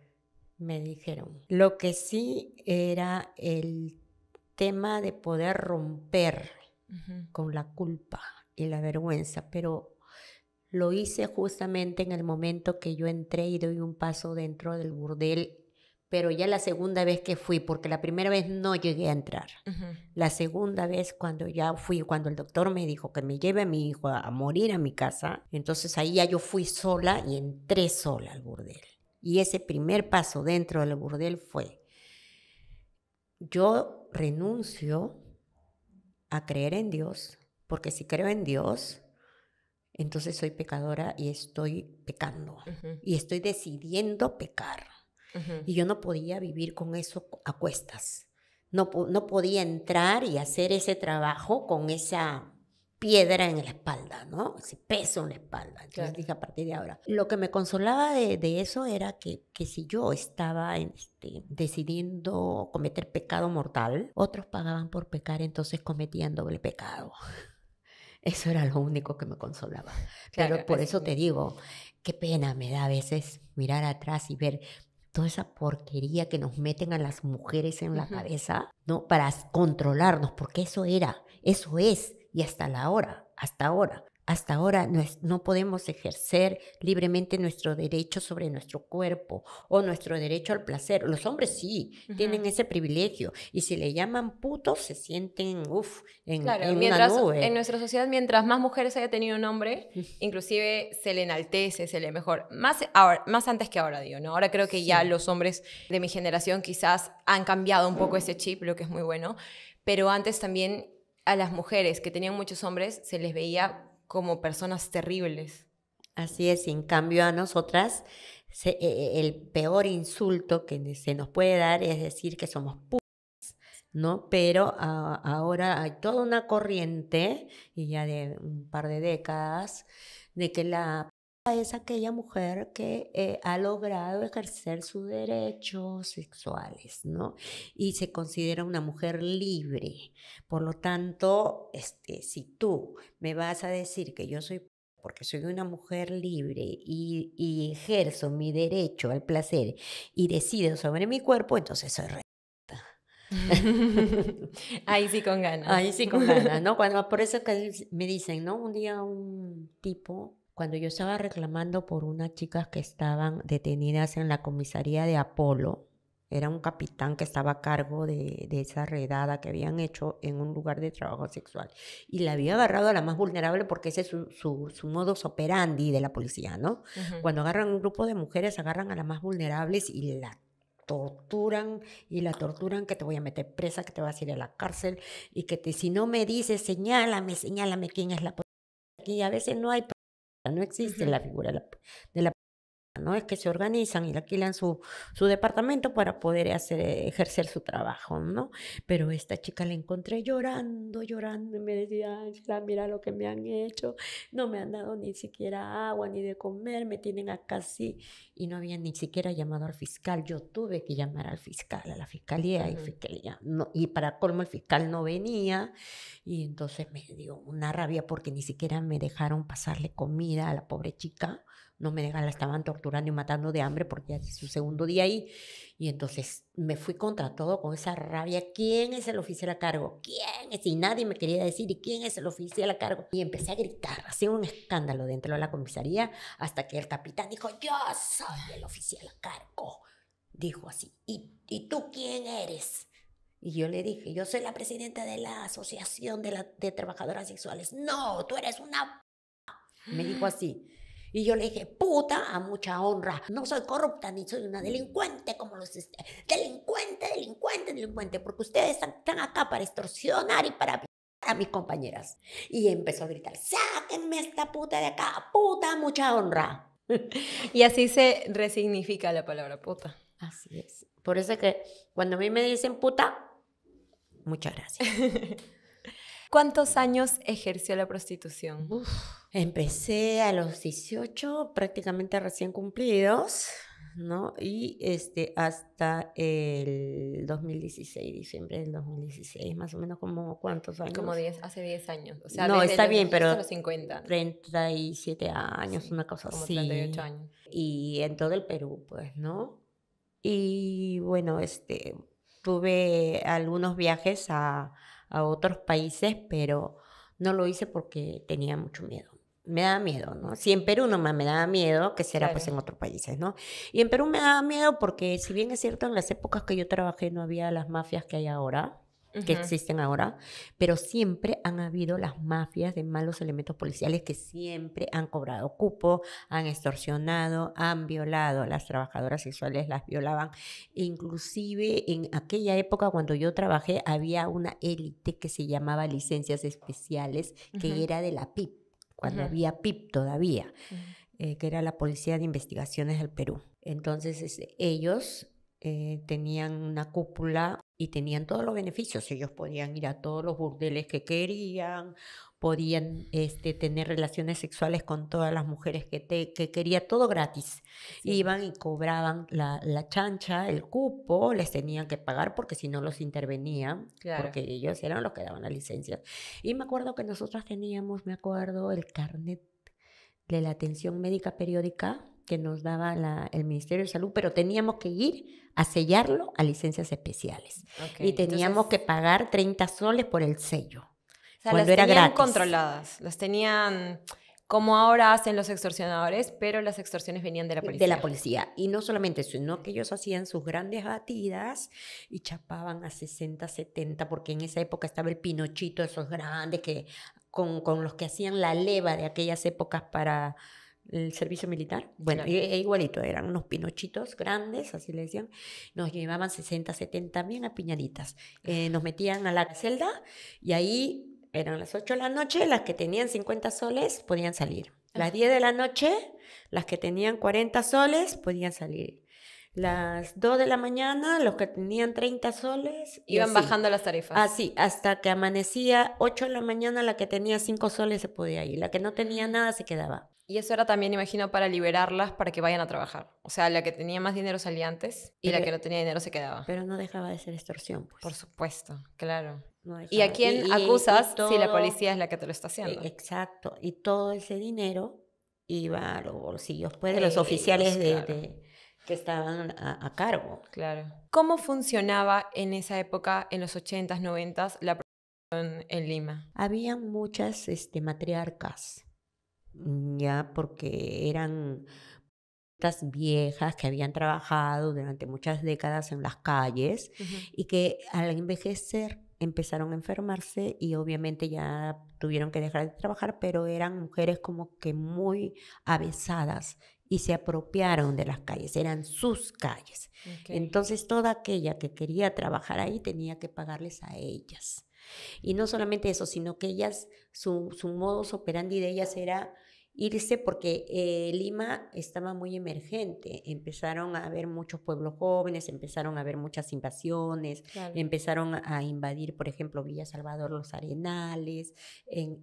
me dijeron. Lo que sí era el tema de poder romper con la culpa y la vergüenza, pero lo hice justamente en el momento que yo entré y doy un paso dentro del burdel, pero ya la segunda vez que fui, porque la primera vez no llegué a entrar. La segunda vez cuando ya fui, cuando el doctor me dijo que me lleve a mi hijo a morir a mi casa, entonces ahí ya yo fui sola y entré sola al burdel. Y ese primer paso dentro del burdel fue, yo renuncio a creer en Dios, porque si creo en Dios, entonces soy pecadora y estoy pecando. Y estoy decidiendo pecar. Y yo no podía vivir con eso a cuestas. No podía entrar y hacer ese trabajo con esa piedra en la espalda, ¿no? Ese peso en la espalda. Entonces dije, a partir de ahora. Lo que me consolaba de eso era que si yo estaba decidiendo cometer pecado mortal, otros pagaban por pecar, entonces cometían doble pecado. Eso era lo único que me consolaba. Claro, Pero por eso te digo, qué pena me da a veces mirar atrás y ver toda esa porquería que nos meten a las mujeres en la cabeza, ¿no? Para controlarnos, porque eso es, y hasta ahora no podemos ejercer libremente nuestro derecho sobre nuestro cuerpo o nuestro derecho al placer. Los hombres sí, tienen ese privilegio, y si le llaman putos se sienten, en una nube. En nuestra sociedad, mientras más mujeres haya tenido un hombre, inclusive se le enaltece, se le mejor. Más antes que ahora, digo, ¿no? Ahora creo que ya los hombres de mi generación quizás han cambiado un poco ese chip, lo que es muy bueno, pero antes también a las mujeres que tenían muchos hombres se les veía como personas terribles. Así es, en cambio a nosotras el peor insulto que se nos puede dar es decir que somos putas, ¿no? Pero ahora hay toda una corriente, y ya de un par de décadas, de que la puta es aquella mujer que ha logrado ejercer sus derechos sexuales, ¿no? Y se considera una mujer libre. Por lo tanto, si tú me vas a decir que yo soy porque soy una mujer libre y ejerzo mi derecho al placer y decido sobre mi cuerpo, entonces soy re... Ahí sí con ganas. Ahí sí con ganas, ¿no? Por eso que me dicen, ¿no? Un día un tipo, cuando yo estaba reclamando por unas chicas que estaban detenidas en la comisaría de Apolo, era un capitán que estaba a cargo de esa redada que habían hecho en un lugar de trabajo sexual. Y la había agarrado a la más vulnerable porque ese es su modus operandi de la policía, ¿no? Cuando agarran un grupo de mujeres, agarran a las más vulnerables y la torturan que te voy a meter presa, que te vas a ir a la cárcel y que si no me dices, señálame quién es la policía. Aquí a veces no hay, no existe la figura de la, ¿no? Es que se organizan y le alquilan su departamento para poder ejercer su trabajo, ¿no? Pero esta chica la encontré llorando, y me decía, Ángela, mira lo que me han hecho, no me han dado ni siquiera agua ni de comer, me tienen acá así, y no había ni siquiera llamado al fiscal. Yo tuve que llamar al fiscal, a la fiscalía, y para colmo el fiscal no venía, y entonces me dio una rabia porque ni siquiera me dejaron pasarle comida a la pobre chica. No me dejan, la estaban torturando y matando de hambre porque ya es su segundo día ahí. Y entonces me fui contra todo con esa rabia. ¿Quién es el oficial a cargo? ¿Quién es? Y nadie me quería decir, ¿y quién es el oficial a cargo? Y empecé a gritar, hacía un escándalo dentro de la comisaría hasta que el capitán dijo, yo soy el oficial a cargo. Dijo así, ¿y tú quién eres? Y yo le dije, yo soy la presidenta de la Asociación de Trabajadoras Sexuales. No, tú eres una... Me dijo así. Y yo le dije, puta, a mucha honra. No soy corrupta ni soy una delincuente como los... Delincuente, porque ustedes están acá para extorsionar y para a mis compañeras. Y empezó a gritar, sáquenme esta puta de acá, puta, mucha honra. Y así se resignifica la palabra puta. Así es. Por eso es que cuando a mí me dicen puta, muchas gracias. ¿Cuántos años ejerció la prostitución? Empecé a los 18, prácticamente recién cumplidos. ¿no? Y hasta el 2016, diciembre del 2016, más o menos, como ¿cuántos Como años? hace 10 años. O sea, No, desde está los bien, hasta pero los 50. 37 años, Sí, una cosa como 38 así. años. Y en todo el Perú, pues, ¿no? Y bueno, tuve algunos viajes a otros países, pero no lo hice porque tenía mucho miedo. Me daba miedo, ¿no? Si en Perú nomás me daba miedo, que será pues Claro. en otros países, ¿no? Y en Perú me daba miedo porque si bien es cierto, en las épocas que yo trabajé no había las mafias que hay ahora, que Ujú. existen ahora, pero siempre han habido las mafias de malos elementos policiales que siempre han cobrado cupo, han extorsionado, han violado a las trabajadoras sexuales, las violaban. Inclusive en aquella época cuando yo trabajé había una élite que se llamaba licencias especiales, que Ujú. era de la PIP, cuando Ujú. había PIP todavía, Ujú. que era la Policía de Investigaciones del Perú. Entonces ellos tenían una cúpula y tenían todos los beneficios. Ellos podían ir a todos los burdeles que querían, podían tener relaciones sexuales con todas las mujeres que quería, todo gratis. Sí, Iban y cobraban la chancha, el cupo, les tenían que pagar porque si no los intervenían, claro. porque ellos eran los que daban las licencias. Y me acuerdo que nosotras teníamos, el carnet de la atención médica periódica que nos daba el Ministerio de Salud, pero teníamos que ir a sellarlo a licencias especiales. Ok, Y entonces, teníamos que pagar 30 soles por el sello, o sea, cuando las era tenían gratis. controladas, las tenían como ahora hacen los extorsionadores, pero las extorsiones venían de la De la policía. policía. Y no solamente eso, sino que ellos hacían sus grandes batidas y chapaban a 60, 70, porque en esa época estaba el pinochito, esos grandes que con los que hacían la leva de aquellas épocas para el servicio militar. Bueno, Claro. igualito, eran unos pinochitos grandes, así le decían. Nos llevaban 60, 70 bien apiñaditas. Nos metían a la celda y ahí eran las 8 de la noche, las que tenían 50 soles podían salir. Las 10 de la noche, las que tenían 40 soles podían salir. Las 2 de la mañana, los que tenían 30 soles y Iban así. bajando las tarifas. Así, hasta que amanecía 8 de la mañana, la que tenía 5 soles se podía ir. La que no tenía nada se quedaba. Y eso era también, imagino, para liberarlas para que vayan a trabajar. O sea, la que tenía más dinero salía antes y la Pero, que no tenía dinero se quedaba. pero no dejaba de ser extorsión, Por pues. supuesto, claro. No ¿Y a dejaba. quién Y acusas si la todo, policía es la que te lo está haciendo? exacto. Y todo ese dinero iba a los bolsillos, pues, de los oficiales Ellos, claro, que estaban a cargo. claro. ¿Cómo funcionaba en esa época, en los 80s, 90s, la prisión en Lima? Habían muchas matriarcas, ya, porque eran estas viejas que habían trabajado durante muchas décadas en las calles Ujú. y que al envejecer empezaron a enfermarse y obviamente ya tuvieron que dejar de trabajar, pero eran mujeres como que muy avesadas y se apropiaron de las calles, eran sus calles. Ok. Entonces toda aquella que quería trabajar ahí tenía que pagarles a ellas. Y no solamente eso, sino que ellas, su modus operandi de ellas era irse porque Lima estaba muy emergente, empezaron a haber muchos pueblos jóvenes, empezaron a haber muchas invasiones, Claro. empezaron a invadir, por ejemplo, Villa Salvador, Los Arenales, en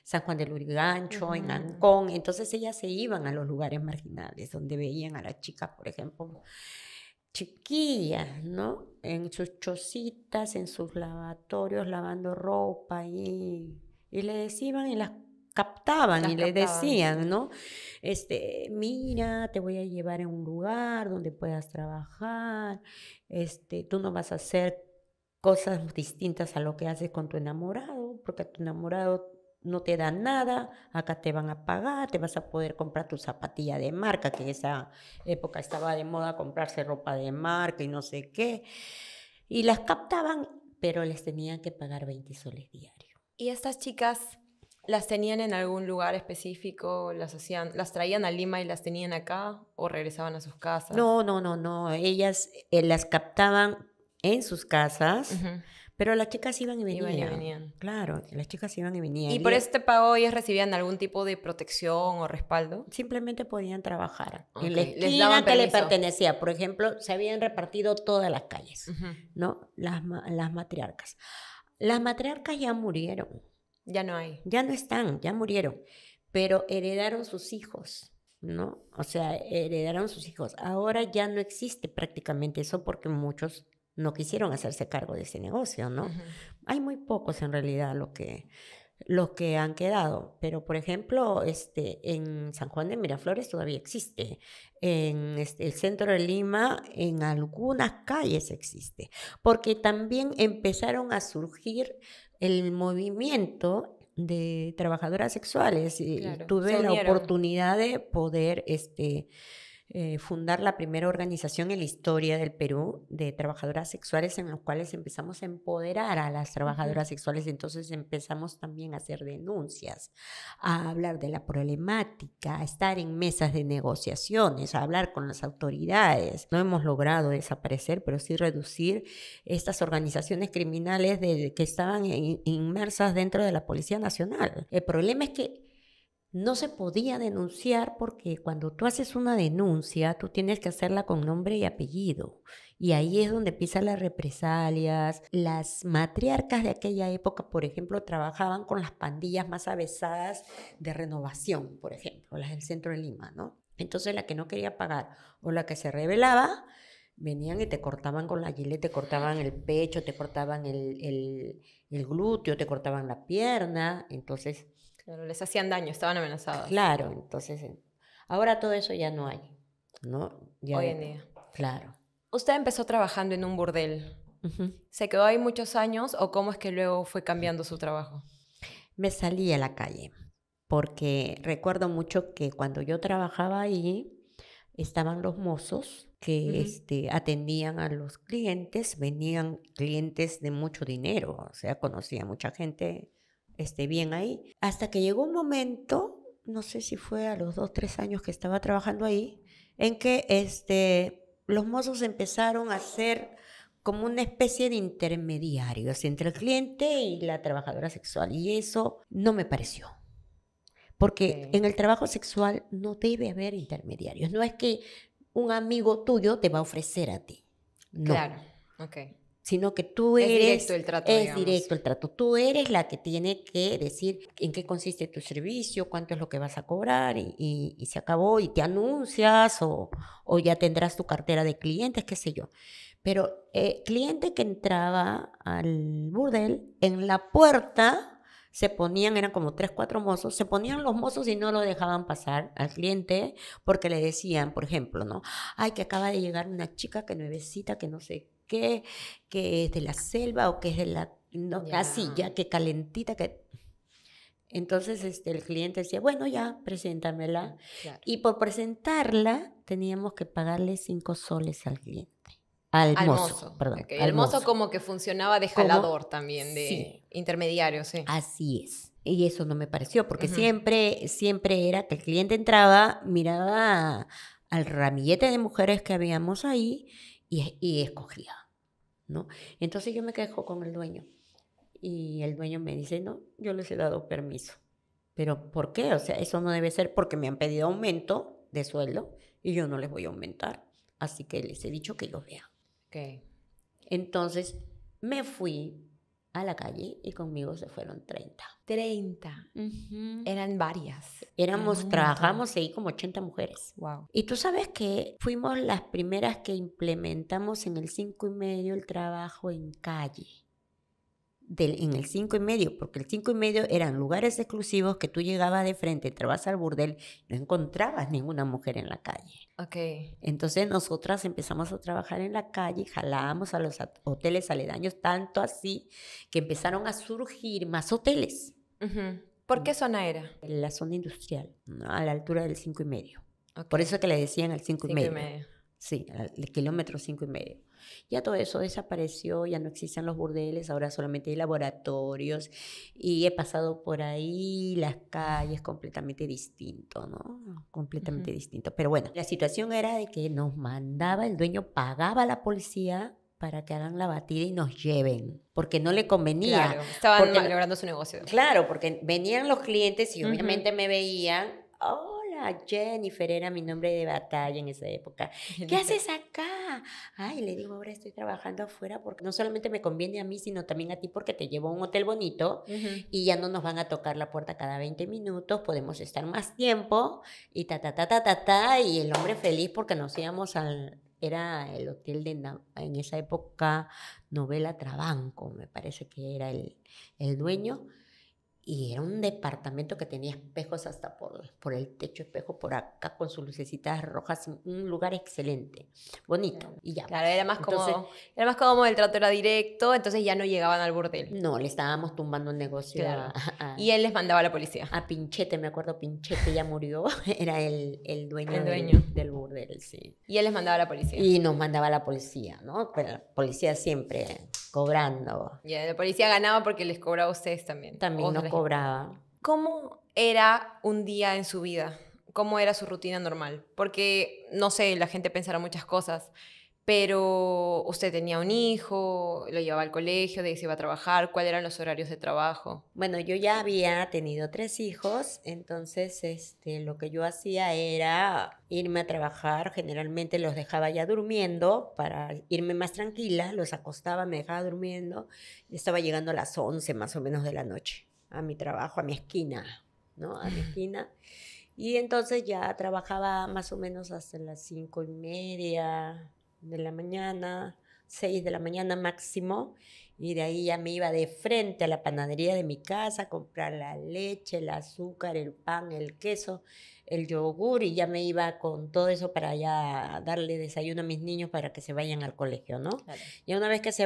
San Juan del Lurigancho, en Ujú. Ancón, entonces ellas se iban a los lugares marginales donde veían a las chicas, por ejemplo, chiquillas, ¿no? En sus chocitas, en sus lavatorios, lavando ropa y les iban y las captaban Las y les captaban, sí. decían, ¿no? Mira, te voy a llevar a un lugar donde puedas trabajar, tú no vas a hacer cosas distintas a lo que haces con tu enamorado, porque tu enamorado no te da nada, acá te van a pagar, te vas a poder comprar tu zapatilla de marca, que en esa época estaba de moda comprarse ropa de marca y no sé qué. Y las captaban, pero les tenían que pagar 20 soles diarios. ¿Y estas chicas las tenían en algún lugar específico? ¿Las traían a Lima y las tenían acá? ¿O regresaban a sus casas? No, no, no, no. Ellas las captaban en sus casas, Ujú. pero las chicas iban y Iban y venían. venían. Claro, las chicas iban y venían. ¿Y por este pago ellas recibían algún tipo de protección o respaldo? Simplemente podían trabajar en Ok, la les daban esquina que le permiso. pertenecía. Por ejemplo, se habían repartido todas las calles, Ujú. ¿no? Las matriarcas. Las matriarcas ya murieron, Ya no hay. ya no están, ya murieron, pero heredaron sus hijos. ¿no? O sea, heredaron sus hijos. Ahora ya no existe prácticamente eso porque muchos no quisieron hacerse cargo de ese negocio, ¿no? Ujú. Hay muy pocos en realidad los que han quedado, pero por ejemplo, en San Juan de Miraflores todavía existe, en el centro de Lima, en algunas calles existe, porque también empezaron a surgir el movimiento de trabajadoras sexuales y Claro, se tuve la unieron. oportunidad de poder fundar la primera organización en la historia del Perú de trabajadoras sexuales en los cuales empezamos a empoderar a las Ujú. trabajadoras sexuales. Entonces empezamos también a hacer denuncias, a hablar de la problemática, a estar en mesas de negociaciones, a hablar con las autoridades. No hemos logrado desaparecer, pero sí reducir estas organizaciones criminales que estaban inmersas dentro de la Policía Nacional. El problema es que no se podía denunciar porque cuando tú haces una denuncia, tú tienes que hacerla con nombre y apellido. Y ahí es donde empiezan las represalias. Las matriarcas de aquella época, por ejemplo, trabajaban con las pandillas más avesadas de Renovación, por ejemplo, las del centro de Lima, ¿no? Entonces la que no quería pagar o la que se rebelaba, venían y te cortaban con la gilet, te cortaban el pecho, te cortaban el glúteo, te cortaban la pierna. Entonces Claro, les hacían daño, estaban amenazadas claro, entonces, ahora todo eso ya no hay, ¿no? hoy Ya, en día. claro. Usted empezó trabajando en un burdel. Ujú. ¿Se quedó ahí muchos años o cómo es que luego fue cambiando su trabajo? Me salí a la calle, porque recuerdo mucho que cuando yo trabajaba ahí, estaban los mozos que Ujú. atendían a los clientes, venían clientes de mucho dinero, o sea, conocía mucha gente bien ahí. Hasta que llegó un momento, no sé si fue a los 2, 3 años que estaba trabajando ahí, en que los mozos empezaron a ser como una especie de intermediarios entre el cliente y la trabajadora sexual. Y eso no me pareció. Porque Ok. en el trabajo sexual no debe haber intermediarios. No es que un amigo tuyo te va a ofrecer a ti. No. Claro, ok. Sino que tú Es directo eres, el trato, es digamos. directo el trato. Tú eres la que tiene que decir en qué consiste tu servicio, cuánto es lo que vas a cobrar y se acabó. Y te anuncias o ya tendrás tu cartera de clientes, qué sé yo. Pero cliente que entraba al burdel, en la puerta se ponían, eran como 3, 4 mozos, se ponían los mozos y no lo dejaban pasar al cliente porque le decían, por ejemplo, ¿no? Ay, que acaba de llegar una chica que nuevecita, que no sé qué, que es de la selva o que es de la... No, así, Ya, ya que calentita, que... Entonces el cliente decía, bueno, ya, preséntamela. claro. Y por presentarla teníamos que pagarle 5 soles al cliente. Al Al mozo, mozo. perdón, Ok. al El mozo mozo. como que funcionaba de ¿Cómo? jalador también, Sí, de intermediario, sí. así es. Y eso no me pareció, porque Ujú. siempre era que el cliente entraba, miraba al ramillete de mujeres que habíamos ahí y escogía, ¿no? Entonces yo me quejo con el dueño y el dueño me dice, no, yo les he dado permiso. ¿Pero por qué? O sea, eso no debe ser porque me han pedido aumento de sueldo y yo no les voy a aumentar. Así que les he dicho que lo vean. Ok. Entonces me fui a la calle y conmigo se fueron 30. 30. Ujú. Eran varias. Eran un montón. Trabajamos ahí como 80 mujeres. Wow. Y tú sabes que fuimos las primeras que implementamos en el 5 y medio el trabajo en calle. En el 5 y medio, porque el 5 y medio eran lugares exclusivos que tú llegabas de frente, entrabas al burdel, no encontrabas ninguna mujer en la calle. Ok. Entonces nosotras empezamos a trabajar en la calle, jalábamos a los hoteles aledaños, tanto así que empezaron a surgir más hoteles Ujú. ¿Por qué zona era? en la zona industrial, ¿no? A la altura del 5 y medio. Ok. Por eso que le decían el 5 y medio. 5:30. Sí, el kilómetro 5 y medio. Ya todo eso desapareció, ya no existen los burdeles, ahora solamente hay laboratorios y he pasado por ahí las calles completamente distinto, ¿no? Completamente Ujú. distinto. Pero bueno, la situación era de que nos mandaba, el dueño pagaba a la policía para que hagan la batida y nos lleven, porque no le convenía. Claro, estaban Porque logrando su negocio. claro, porque venían los clientes y Ujú. obviamente me veían, hola, Hola, Jennifer era mi nombre de batalla en esa época. ¿Qué haces acá? Ay, le digo, ahora estoy trabajando afuera porque no solamente me conviene a mí, sino también a ti porque te llevo a un hotel bonito Ujú. y ya no nos van a tocar la puerta cada 20 minutos, podemos estar más tiempo y ta, y el hombre feliz porque nos íbamos era el hotel en esa época, Novela Trabanco, me parece que era el dueño. Y era un departamento que tenía espejos hasta por el techo, espejo por acá con sus lucecitas rojas, un lugar excelente, bonito. Y ya, Claro, era más entonces, cómodo. Era más cómodo, el trato era directo, entonces ya no llegaban al burdel. no, le estábamos tumbando el negocio Claro. a, Y él les mandaba a la policía. a Pinchete, me acuerdo, Pinchete ya murió, era el dueño El del, dueño. del burdel, sí. Y él les mandaba a la policía. Y nos mandaba la policía, ¿no? Pero la policía siempre cobrando, Y la policía ganaba porque les cobraba a ustedes también. también O nos les- cobraba. ¿Cómo era un día en su vida? ¿Cómo era su rutina normal? Porque, no sé, la gente pensará muchas cosas, pero usted tenía un hijo, lo llevaba al colegio, de ahí se iba a trabajar, ¿cuáles eran los horarios de trabajo? Bueno, yo ya había tenido 3 hijos, entonces lo que yo hacía era irme a trabajar, generalmente los dejaba ya durmiendo para irme más tranquila, los acostaba, me dejaba durmiendo y estaba llegando a las 11 más o menos de la noche a mi trabajo, a mi esquina, ¿no? A mi esquina. Y entonces ya trabajaba más o menos hasta las 5:30 de la mañana, 6 de la mañana máximo, y de ahí ya me iba de frente a la panadería de mi casa a comprar la leche, el azúcar, el pan, el queso, el yogur, y ya me iba con todo eso para ya darle desayuno a mis niños para que se vayan al colegio, ¿no? Claro. Y una vez que se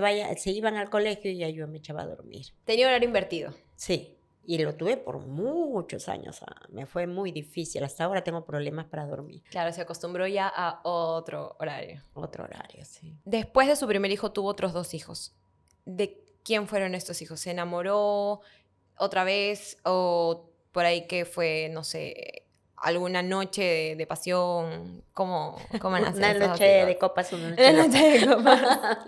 iban al colegio, ya yo me echaba a dormir. Tenía horario invertido. Sí, y lo tuve por muchos años. Me fue muy difícil. Hasta ahora tengo problemas para dormir. Claro, se acostumbró ya a otro horario. Otro horario, sí. Después de su primer hijo tuvo otros 2 hijos. ¿De quién fueron estos hijos? ¿Se enamoró otra vez o por ahí que fue, no sé, alguna noche de pasión? ¿Cómo nacen Una estos noche 2 hijos? de copas, una noche Una loca. noche de copas.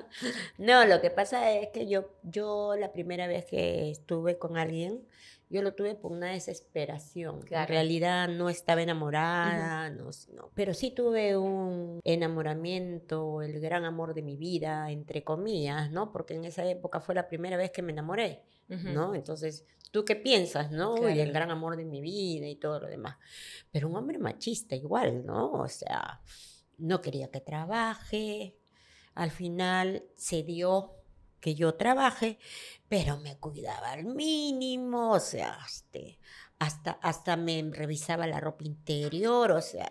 No, lo que pasa es que yo la primera vez que estuve con alguien, yo lo tuve por una desesperación. En Claro. realidad no estaba enamorada, no, pero sí tuve un enamoramiento, el gran amor de mi vida, entre comillas, ¿no? Porque en esa época fue la primera vez que me enamoré, ¿no? Entonces, ¿tú qué piensas, no? Claro. Y el gran amor de mi vida y todo lo demás. Pero un hombre machista igual, ¿no? O sea, no quería que trabaje. Al final se dio que yo trabaje, pero me cuidaba al mínimo, o sea, hasta me revisaba la ropa interior, o sea,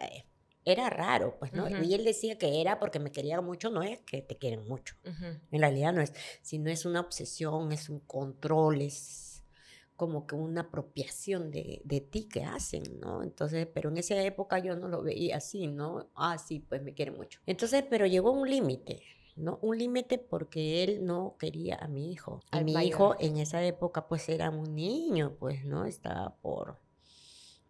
era raro, pues, ¿no? Ujú. Y él decía que era porque me quería mucho, no es que te quieren mucho, Ujú. en realidad no es, sino es una obsesión, es un control, es como que una apropiación de ti que hacen, ¿no? Entonces, pero en esa época yo no lo veía así, ¿no? Ah, sí, pues me quiere mucho. Entonces, pero llegó un límite, ¿no? Un límite porque él no quería a mi hijo. Y Al mi mayor. hijo en esa época pues era un niño, pues, ¿no? Estaba por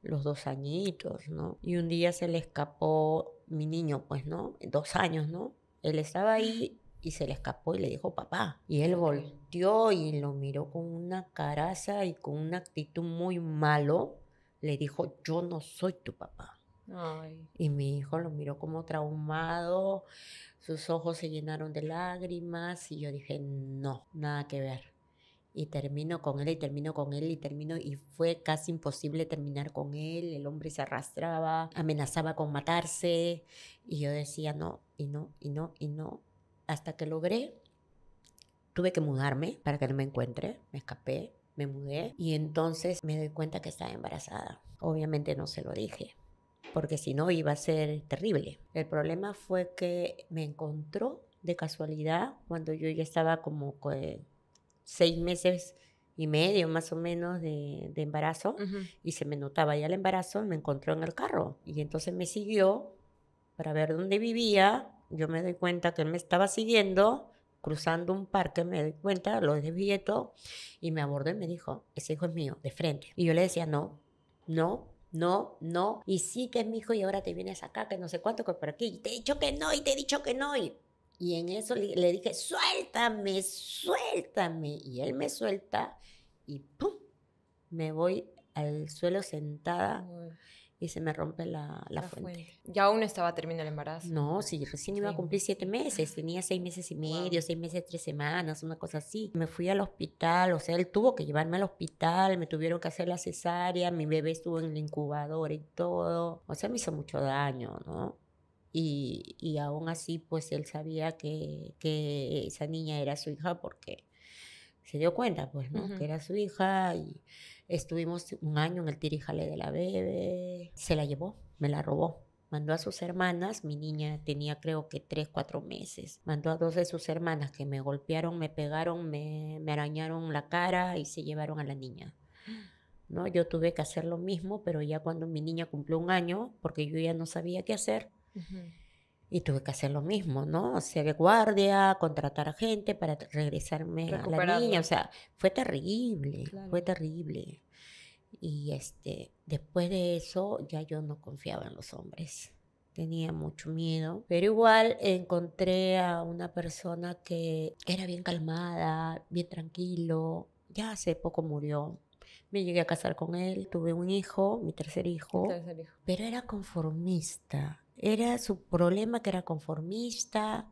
los 2 añitos, ¿no? Y un día se le escapó mi niño, pues, ¿no? 2 años, ¿no? Él estaba ahí y se le escapó y le dijo papá. Y él Ok. volteó y lo miró con una caraza y con una actitud muy malo. Le dijo, yo no soy tu papá. Ay. Y mi hijo lo miró como traumado, sus ojos se llenaron de lágrimas y yo dije, no, nada que ver. Y termino con él y termino con él y termino y fue casi imposible terminar con él. El hombre se arrastraba, amenazaba con matarse y yo decía no, y no, y no, y no. Hasta que logré, tuve que mudarme para que no me encuentre, me escapé, me mudé y entonces me doy cuenta que estaba embarazada. Obviamente no se lo dije, porque si no iba a ser terrible. El problema fue que me encontró de casualidad cuando yo ya estaba como 6 meses y medio más o menos de embarazo Ujú. y se me notaba ya el embarazo, me encontró en el carro y entonces me siguió para ver dónde vivía. Yo me doy cuenta que él me estaba siguiendo, cruzando un parque, me doy cuenta, lo desvié todo y me abordó y me dijo, ese hijo es mío, de frente. Y yo le decía, no, no, no, no, y sí que es mi hijo y ahora te vienes acá, que no sé cuánto, que por aquí, y te he dicho que no, y te he dicho que no, y en eso le dije, suéltame, suéltame, y él me suelta, y ¡pum!, me voy al suelo sentada, Uy. y se me rompe la fuente. Ya aún no estaba terminando el embarazo. No, sí, recién iba a cumplir 7 meses, tenía 6 meses y medio, 6 meses, 3 semanas, una cosa así. Me fui al hospital, o sea, él tuvo que llevarme al hospital, me tuvieron que hacer la cesárea, mi bebé estuvo en la incubadora y todo, o sea, me hizo mucho daño, ¿no? Y aún así, pues él sabía que esa niña era su hija porque se dio cuenta, pues, ¿no? Que era su hija y estuvimos un año en el tira y jale de la bebé. Se la llevó, me la robó. Mandó a sus hermanas, mi niña tenía creo que 3, 4 meses. Mandó a 2 de sus hermanas que me golpearon, me pegaron, me arañaron la cara y se llevaron a la niña. ¿No? Yo tuve que hacer lo mismo, pero ya cuando mi niña cumplió un año, porque yo ya no sabía qué hacer, y tuve que hacer lo mismo, ¿no? Hacer guardia, contratar a gente para regresarme a la niña. O sea, fue terrible, fue terrible. Y después de eso ya yo no confiaba en los hombres. Tenía mucho miedo. Pero igual encontré a una persona que era bien calmada, bien tranquilo. Ya hace poco murió. Me llegué a casar con él, tuve un hijo, mi tercer hijo. Pero era conformista. Era su problema que era conformista,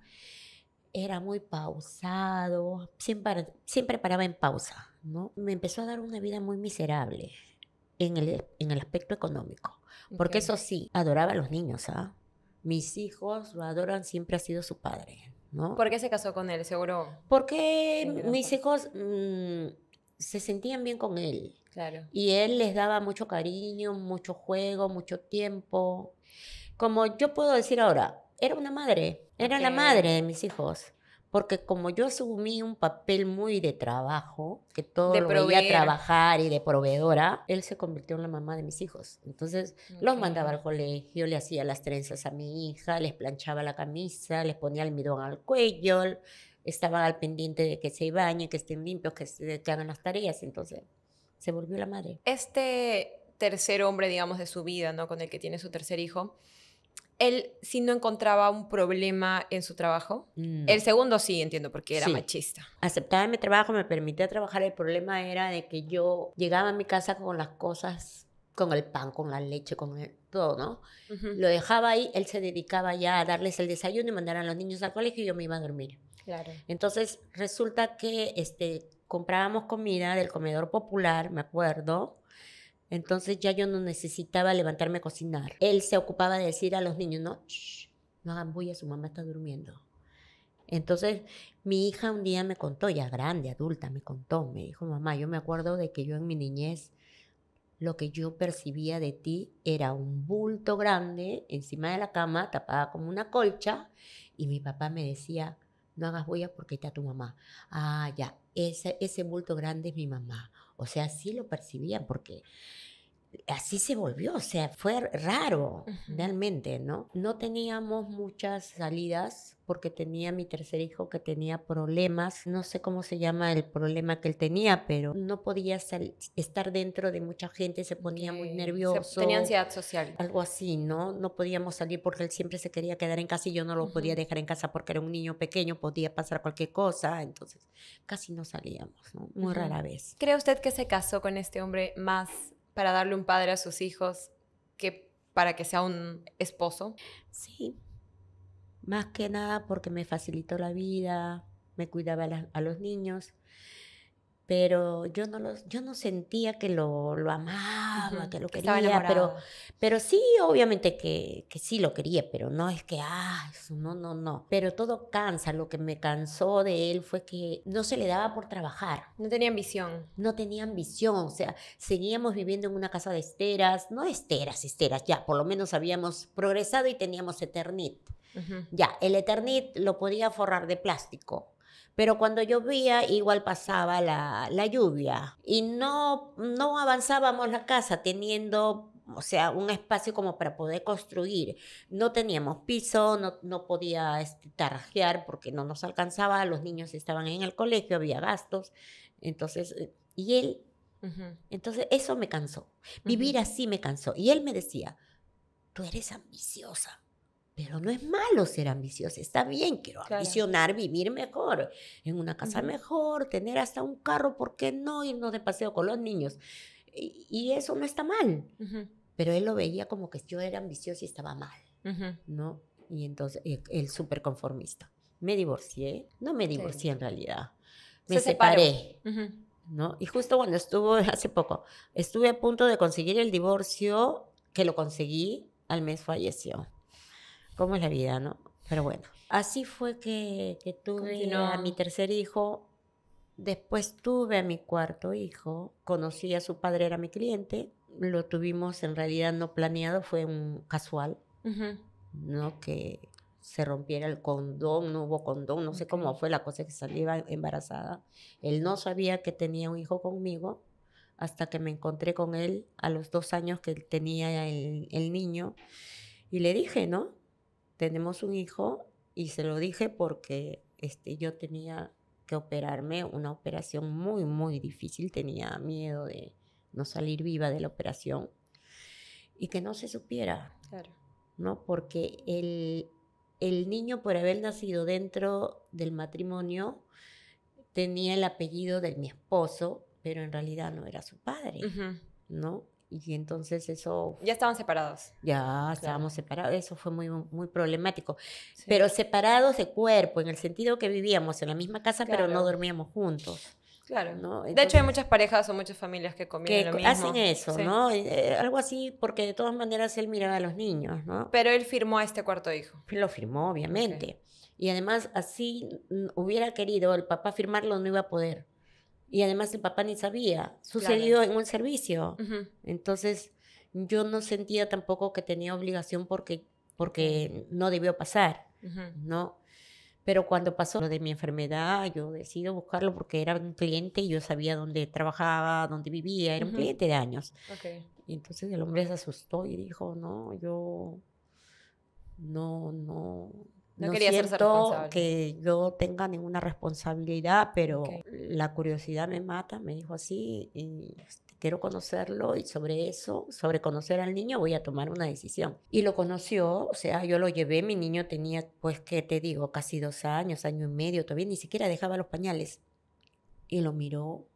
era muy pausado, siempre paraba en pausa, ¿no? Me empezó a dar una vida muy miserable en el aspecto económico, porque eso sí, adoraba a los niños, ¿ah? Mis hijos lo adoran, siempre ha sido su padre, ¿no? ¿Por qué se casó con él, seguro? Porque mis hijos se sentían bien con él. Claro. Y él les daba mucho cariño, mucho juego, mucho tiempo. Como yo puedo decir ahora, era una madre, era la madre de mis hijos. Porque como yo asumí un papel muy de trabajo, que todo lo veía trabajar y de proveedora, él se convirtió en la mamá de mis hijos. Entonces los mandaba al colegio, le hacía las trenzas a mi hija, les planchaba la camisa, les ponía almidón al cuello, estaba al pendiente de que se bañen, que estén limpios, que hagan las tareas. Entonces se volvió la madre. Este tercer hombre, digamos, de su vida, ¿no? Con el que tiene su tercer hijo, él sí no encontraba un problema en su trabajo. No. El segundo sí, entiendo, porque era machista. Aceptaba mi trabajo, me permitía trabajar. El problema era de que yo llegaba a mi casa con las cosas, con el pan, con la leche, todo, ¿no? Lo dejaba ahí, él se dedicaba ya a darles el desayuno y mandar a los niños al colegio y yo me iba a dormir. Claro. Entonces resulta que comprábamos comida del comedor popular, me acuerdo. Entonces ya yo no necesitaba levantarme a cocinar. Él se ocupaba de decir a los niños, no, shh, no hagan bulla, su mamá está durmiendo. Entonces mi hija un día me contó, ya grande, adulta, me dijo, mamá, yo me acuerdo de que yo en mi niñez lo que yo percibía de ti era un bulto grande encima de la cama, tapada como una colcha, y mi papá me decía, no hagas bulla porque está tu mamá. Ah, ya, ese bulto grande es mi mamá. O sea, sí lo percibía porque así se volvió, o sea, fue raro, realmente, ¿no? No teníamos muchas salidas porque tenía mi tercer hijo que tenía problemas, no sé cómo se llama el problema que él tenía, pero no podía estar dentro de mucha gente, se ponía muy nervioso. Tenía ansiedad social. Algo así, ¿no? No podíamos salir porque él siempre se quería quedar en casa y yo no lo podía dejar en casa porque era un niño pequeño, podía pasar cualquier cosa, entonces casi no salíamos, ¿no? Muy rara vez. ¿Cree usted que se casó con este hombre más para darle un padre a sus hijos que para que sea un esposo? Sí, más que nada porque me facilitó la vida, me cuidaba a los niños, pero yo no sentía que lo amaba, que lo quería, pero sí, obviamente que sí lo quería, pero no es que, eso, no. Pero todo cansa, lo que me cansó de él fue que no se le daba por trabajar. No tenía ambición. No tenía ambición, o sea, seguíamos viviendo en una casa de esteras, no esteras, ya, por lo menos habíamos progresado y teníamos Eternit. Ya, el Eternit lo podía forrar de plástico. Pero cuando llovía, igual pasaba la lluvia. Y no avanzábamos la casa teniendo, o sea, un espacio como para poder construir. No teníamos piso, no podía tarrajear porque no nos alcanzaba. Los niños estaban en el colegio, había gastos. Entonces, y él, entonces eso me cansó. Vivir así me cansó. Y él me decía, tú eres ambiciosa. Pero no es malo ser ambiciosa, está bien, quiero ambicionar, vivir mejor, en una casa mejor, tener hasta un carro, ¿por qué no irnos de paseo con los niños? Y eso no está mal. pero él lo veía como que yo era ambiciosa y estaba mal, ¿no? Y entonces, él súper conformista. Me divorcié, no me divorcié en realidad, me Se separó. separé, ¿no? Y justo cuando hace poco, estuve a punto de conseguir el divorcio, que lo conseguí, al mes falleció. ¿Cómo es la vida, no? Pero bueno, así fue que tuve a mi tercer hijo. Después tuve a mi cuarto hijo, conocí a su padre, era mi cliente, lo tuvimos en realidad no planeado, fue un casual, no que se rompiera el condón, no hubo condón, no sé cómo fue la cosa que salía embarazada. Él no sabía que tenía un hijo conmigo hasta que me encontré con él a los 2 años que él tenía el niño y le dije, ¿no? Tenemos un hijo y se lo dije porque yo tenía que operarme, una operación muy, muy difícil, tenía miedo de no salir viva de la operación y que no se supiera, claro, ¿no? Porque el niño, por haber nacido dentro del matrimonio, tenía el apellido de mi esposo, pero en realidad no era su padre, ¿no? Y entonces eso... Ya estaban separados. Ya estábamos separados, eso fue muy, muy problemático. Sí. Pero separados de cuerpo, en el sentido que vivíamos en la misma casa, pero no dormíamos juntos. Claro. ¿No? Entonces, de hecho, hay muchas parejas o muchas familias que conviven lo mismo. Hacen eso, ¿no? Algo así, porque de todas maneras él miraba a los niños, ¿no? Pero él firmó a este cuarto hijo. Lo firmó, obviamente. Y además, así hubiera querido el papá firmarlo, no iba a poder. Y además el papá ni sabía. Sucedió en un servicio. Entonces, yo no sentía tampoco que tenía obligación porque no debió pasar, ¿no? Pero cuando pasó lo de mi enfermedad, yo decidí buscarlo porque era un cliente y yo sabía dónde trabajaba, dónde vivía, era un cliente de años. Y entonces el hombre se asustó y dijo, no, yo no quería siento hacerse responsable. que yo tenga ninguna responsabilidad, pero la curiosidad me mata, me dijo así, y quiero conocerlo y sobre eso, sobre conocer al niño, voy a tomar una decisión. Y lo conoció, o sea, yo lo llevé, mi niño tenía, pues, ¿qué te digo? Casi 2 años, año y medio, todavía ni siquiera dejaba los pañales. Y lo miró,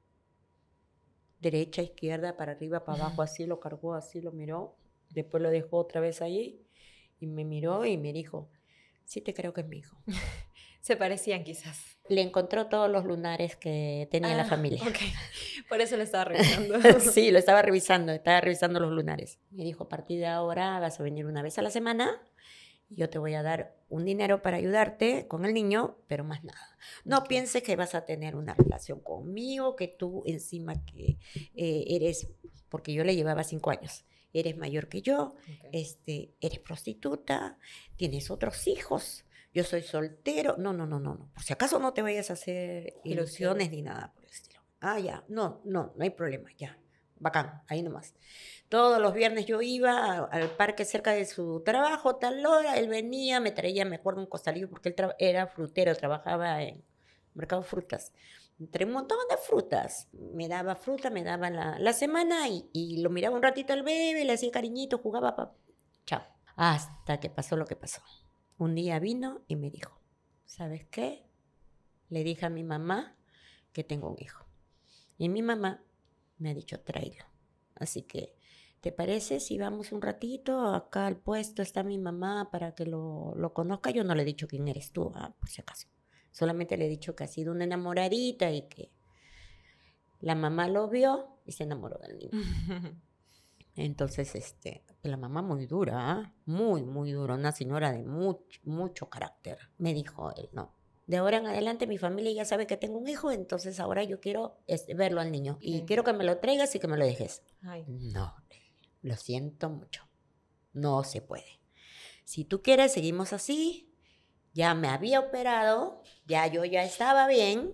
derecha, izquierda, para arriba, para abajo, así, lo cargó, así, lo miró. Después lo dejó otra vez ahí y me miró y me dijo, sí te creo que es mi hijo. Se parecían quizás. Le encontró todos los lunares que tenía la familia. Por eso lo estaba revisando. Sí, lo estaba revisando los lunares. Me dijo, a partir de ahora vas a venir una vez a la semana y yo te voy a dar un dinero para ayudarte con el niño, pero más nada. No pienses que vas a tener una relación conmigo, que tú encima que eres, porque yo le llevaba 5 años. Eres mayor que yo, eres prostituta, tienes otros hijos, yo soy soltero. No. Por si acaso no te vayas a hacer ilusiones ni nada por el estilo. Ya, no hay problema, ya. Bacán, ahí nomás. Todos los viernes yo iba al parque cerca de su trabajo, tal hora, él venía, me traía, me acuerdo, un costalillo, porque él era frutero, trabajaba en mercado de frutas. Entre un montón de frutas. Me daba fruta, me daba la semana y lo miraba un ratito al bebé, le hacía cariñito, jugaba, chao. Hasta que pasó lo que pasó. Un día vino y me dijo, ¿sabes qué? Le dije a mi mamá que tengo un hijo. Y mi mamá me ha dicho, tráelo. Así que, ¿te parece si vamos un ratito? Acá al puesto está mi mamá para que lo conozca. Yo no le he dicho quién eres tú, por si acaso. Solamente le he dicho que ha sido una enamoradita y que la mamá lo vio y se enamoró del niño. Entonces, la mamá muy dura, muy, muy dura, una señora de mucho carácter. Me dijo él, no, de ahora en adelante mi familia ya sabe que tengo un hijo, entonces ahora yo quiero verlo al niño. Y quiero que me lo traigas y que me lo dejes. No, lo siento mucho, no se puede. Si tú quieres, seguimos así. Ya me había operado, yo ya estaba bien,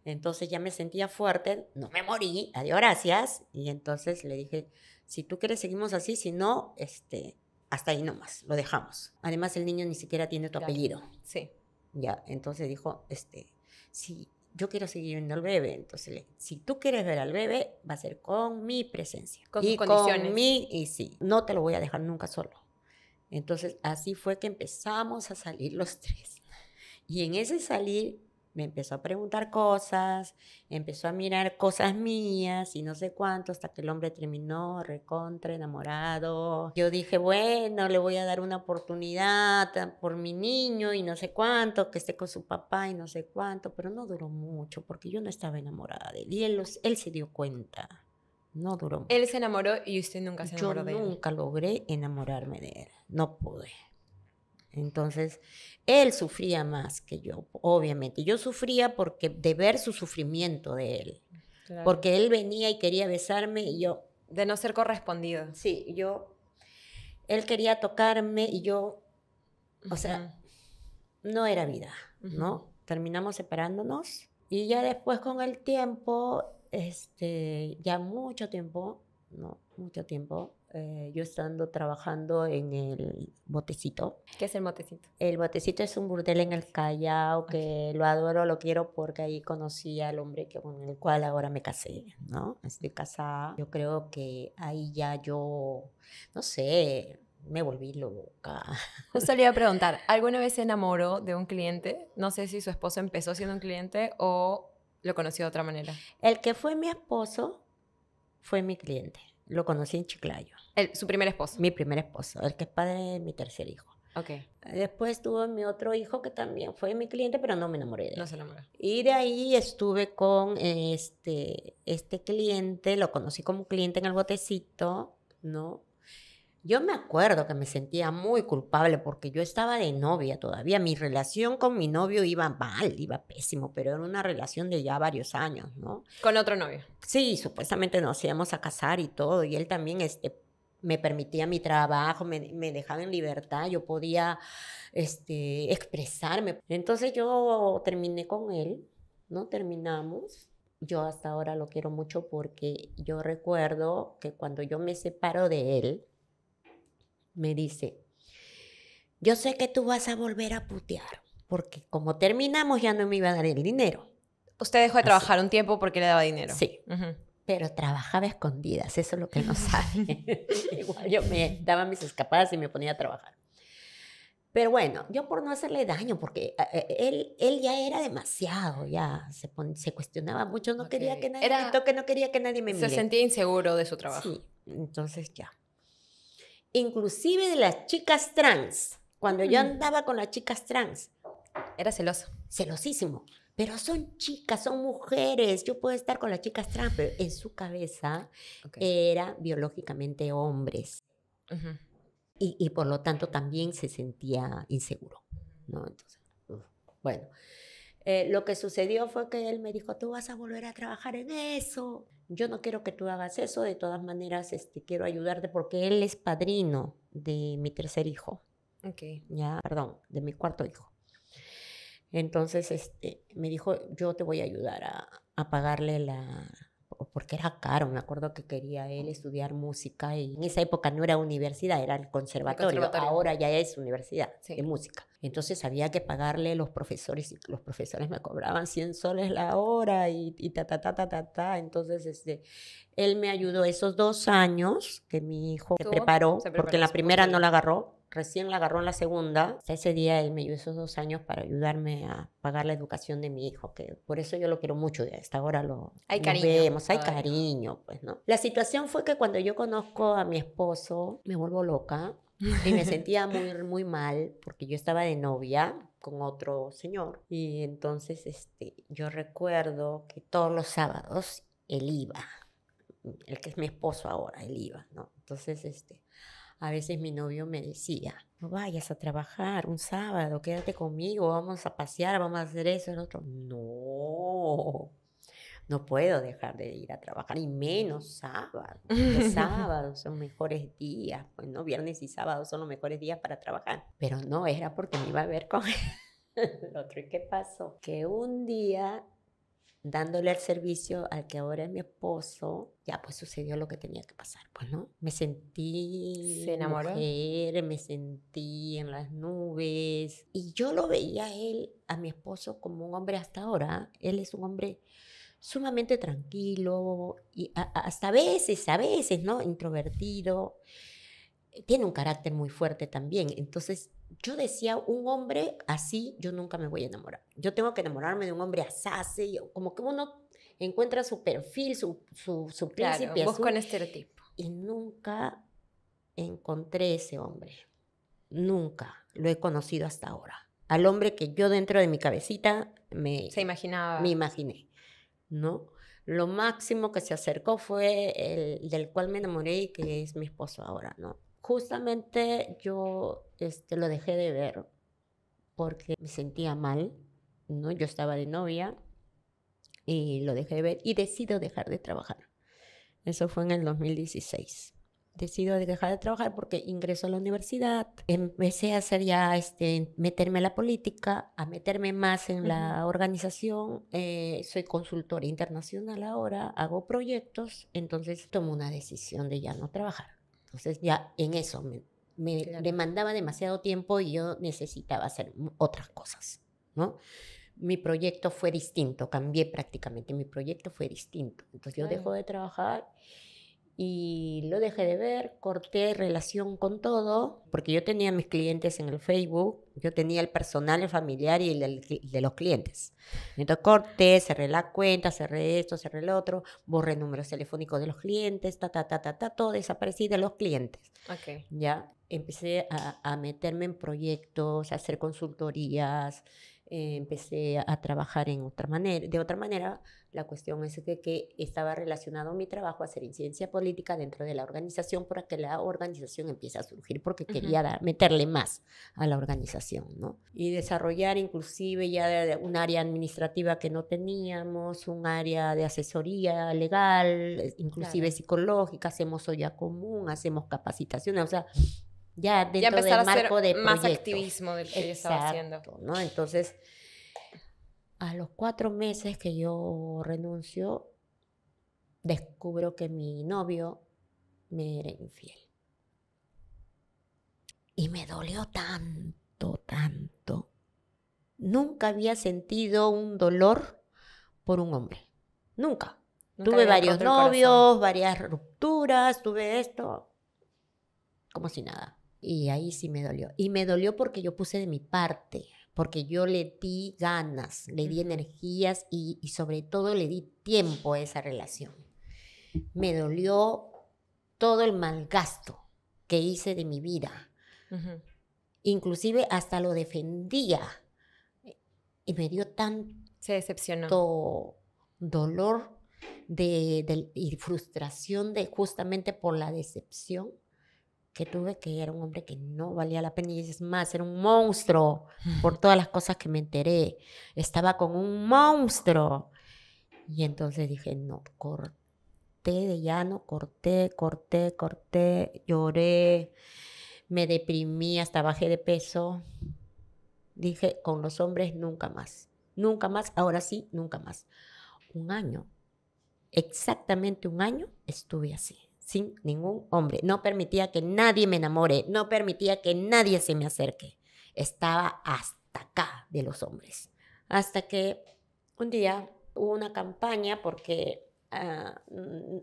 entonces ya me sentía fuerte, no me morí, adiós, gracias. Y entonces le dije, si tú quieres seguimos así, si no, hasta ahí nomás, lo dejamos. Además el niño ni siquiera tiene tu apellido. Sí. Ya, entonces dijo, si yo quiero seguir viendo al bebé, entonces si tú quieres ver al bebé, va a ser con mi presencia. Con sus condiciones. Y sí, no te lo voy a dejar nunca solo. Entonces, así fue que empezamos a salir los 3. Y en ese salir, Me empezó a preguntar cosas, empezó a mirar cosas mías y no sé cuánto, hasta que el hombre terminó recontra enamorado. Yo dije, bueno, le voy a dar una oportunidad por mi niño y no sé cuánto, que esté con su papá y no sé cuánto, pero no duró mucho porque yo no estaba enamorada de él y él se dio cuenta. No duró mucho. Él se enamoró y usted nunca se Yo enamoró de él. nunca logré enamorarme de él, no pude. Entonces, él sufría más que yo, obviamente. Yo sufría porque de ver su sufrimiento de él. Claro. Porque él venía y quería besarme y yo, De no ser correspondido. sí, él quería tocarme y yo, o sea, no era vida, ¿no? Terminamos separándonos y ya después con el tiempo, ya mucho tiempo, no, mucho tiempo, yo estando trabajando en el Botecito. ¿Qué es el motecito? El Botecito es un burdel en el Callao que lo adoro, lo quiero porque ahí conocí al hombre con el cual ahora me casé, ¿no? Estoy casada. Yo creo que ahí ya yo, no sé, me volví loca. Justo le iba a preguntar, ¿alguna vez se enamoró de un cliente? No sé si su esposo empezó siendo un cliente o lo conoció de otra manera. El que fue mi esposo fue mi cliente. Lo conocí en Chiclayo. Su primer esposo. Mi primer esposo, el que es padre de mi tercer hijo. Ok. Después tuve mi otro hijo que también fue mi cliente, pero no me enamoré de él. No se enamoró. Y de ahí estuve con este cliente, lo conocí como cliente en el Botecito, ¿no? Yo me acuerdo que me sentía muy culpable porque yo estaba de novia todavía. Mi relación con mi novio iba mal, iba pésimo, pero era una relación de ya varios años, ¿no? Con otro novio. Sí, supuestamente nos íbamos a casar y todo, y él también me permitía mi trabajo, me dejaba en libertad, yo podía expresarme. Entonces yo terminé con él, ¿no? Terminamos. Yo hasta ahora lo quiero mucho porque yo recuerdo que cuando yo me separo de él, me dice, yo sé que tú vas a volver a putear, porque como terminamos ya no me iba a dar el dinero. Usted dejó de trabajar un tiempo porque le daba dinero. Sí. Pero trabajaba a escondidas, eso es lo que él no sabe. Igual yo me daba mis escapadas y me ponía a trabajar. Pero bueno, yo por no hacerle daño, porque él ya era demasiado, ya se cuestionaba mucho, no quería que nadie me toque, no quería que nadie me mire. Se sentía inseguro de su trabajo. Sí, entonces ya. Inclusive de las chicas trans, cuando yo andaba con las chicas trans. Era celoso. Celosísimo. Pero son chicas, son mujeres. Yo puedo estar con las chicas trans, pero en su cabeza era biológicamente hombres. Y por lo tanto también se sentía inseguro, ¿no? Entonces, bueno, lo que sucedió fue que él me dijo, tú vas a volver a trabajar en eso. Yo no quiero que tú hagas eso. De todas maneras, quiero ayudarte porque él es padrino de mi tercer hijo. De mi cuarto hijo. Entonces, me dijo, yo te voy a ayudar a pagarle porque era caro, me acuerdo que quería él estudiar música y en esa época no era universidad, era el conservatorio. Ahora ya es universidad de música. Entonces había que pagarle los profesores y los profesores me cobraban 100 soles la hora y ta. Entonces, él me ayudó esos 2 años que mi hijo se preparó porque en la primera no la agarró. Recién la agarró en la segunda. Hasta ese día él me ayudó esos 2 años para ayudarme a pagar la educación de mi hijo, que por eso yo lo quiero mucho y hasta ahora hay nos cariño, vemos, hay cariño, pues, ¿no? La situación fue que cuando yo conozco a mi esposo, me vuelvo loca y me sentía muy, muy mal porque yo estaba de novia con otro señor y entonces yo recuerdo que todos los sábados él iba, el que es mi esposo ahora, él iba, ¿no? Entonces, a veces mi novio me decía, no vayas a trabajar un sábado, quédate conmigo, vamos a pasear, vamos a hacer eso, el otro. No puedo dejar de ir a trabajar, y menos sábado. Los sábados son mejores días, pues no, viernes y sábado son los mejores días para trabajar. Pero no, era porque me iba a ver con el otro. ¿Y qué pasó? Que un día, dándole el servicio al que ahora es mi esposo, ya pues sucedió lo que tenía que pasar, pues, ¿no? Me sentí ¿Se enamoró? Mujer, me sentí en las nubes. Y yo lo veía a él, a mi esposo, como un hombre hasta ahora. Él es un hombre sumamente tranquilo y hasta a veces, ¿no? Introvertido. Tiene un carácter muy fuerte también. Entonces, yo decía, un hombre así, yo nunca me voy a enamorar. Yo tengo que enamorarme de un hombre así, como que uno encuentra su perfil, su Claro, príncipe busco azul, un estereotipo. y nunca encontré ese hombre. Nunca lo he conocido hasta ahora. Al hombre que yo dentro de mi cabecita Se me imaginaba. imaginé, ¿no? Lo máximo que se acercó fue el del cual me enamoré y que es mi esposo ahora, ¿no? Justamente yo lo dejé de ver porque me sentía mal, ¿no? Yo estaba de novia y lo dejé de ver y decido dejar de trabajar. Eso fue en el 2016. Decido dejar de trabajar porque ingreso a la universidad, empecé a hacer ya, meterme a la política, a meterme más en la organización, soy consultora internacional ahora, hago proyectos, entonces tomo una decisión de ya no trabajar. Entonces ya en eso me Claro. demandaba demasiado tiempo y yo necesitaba hacer otras cosas, ¿no? Mi proyecto fue distinto, cambié prácticamente, mi proyecto fue distinto. Entonces yo dejo Claro. de trabajar y lo dejé de ver, corté relación con todo, porque yo tenía mis clientes en el Facebook, yo tenía el personal, el familiar y el de los clientes. Entonces corté, cerré la cuenta, cerré esto, cerré lo otro, borré números telefónicos de los clientes, todo desaparecí de los clientes. Ok. Ya empecé a meterme en proyectos, a hacer consultorías, empecé a trabajar de otra manera. La cuestión es que estaba relacionado mi trabajo a hacer incidencia política dentro de la organización para que la organización empiece a surgir, porque quería meterle más a la organización, ¿no? Y desarrollar inclusive ya un área administrativa que no teníamos, un área de asesoría legal, inclusive Claro. psicológica, hacemos olla común, hacemos capacitaciones, o sea, ya Ya dentro empezar del a hacer marco de más proyectos. activismo del que yo estaba haciendo. Exacto, ¿no? Entonces, a los 4 meses que yo renuncio, descubro que mi novio me era infiel. Y me dolió tanto, tanto. Nunca había sentido un dolor por un hombre. Nunca. Nunca Tuve había varios roto el corazón. novios, varias rupturas, tuve esto, como si nada. Y ahí sí me dolió. Y me dolió porque yo puse de mi parte, porque yo le di ganas, le di energías y sobre todo le di tiempo a esa relación. Me dolió todo el malgasto que hice de mi vida. Inclusive hasta lo defendía. Y me dio Se decepcionó. tanto dolor y frustración justamente por la decepción que tuve, que era un hombre que no valía la pena, y es más, era un monstruo por todas las cosas que me enteré. Estaba con un monstruo. Y entonces dije, no, corté de llano, corté, lloré, me deprimí, hasta bajé de peso. Dije, con los hombres nunca más, ahora sí, nunca más. 1 año, exactamente 1 año estuve así, sin ningún hombre. No permitía que nadie me enamore, no permitía que nadie se me acerque. Estaba hasta acá de los hombres. Hasta que un día hubo una campaña porque,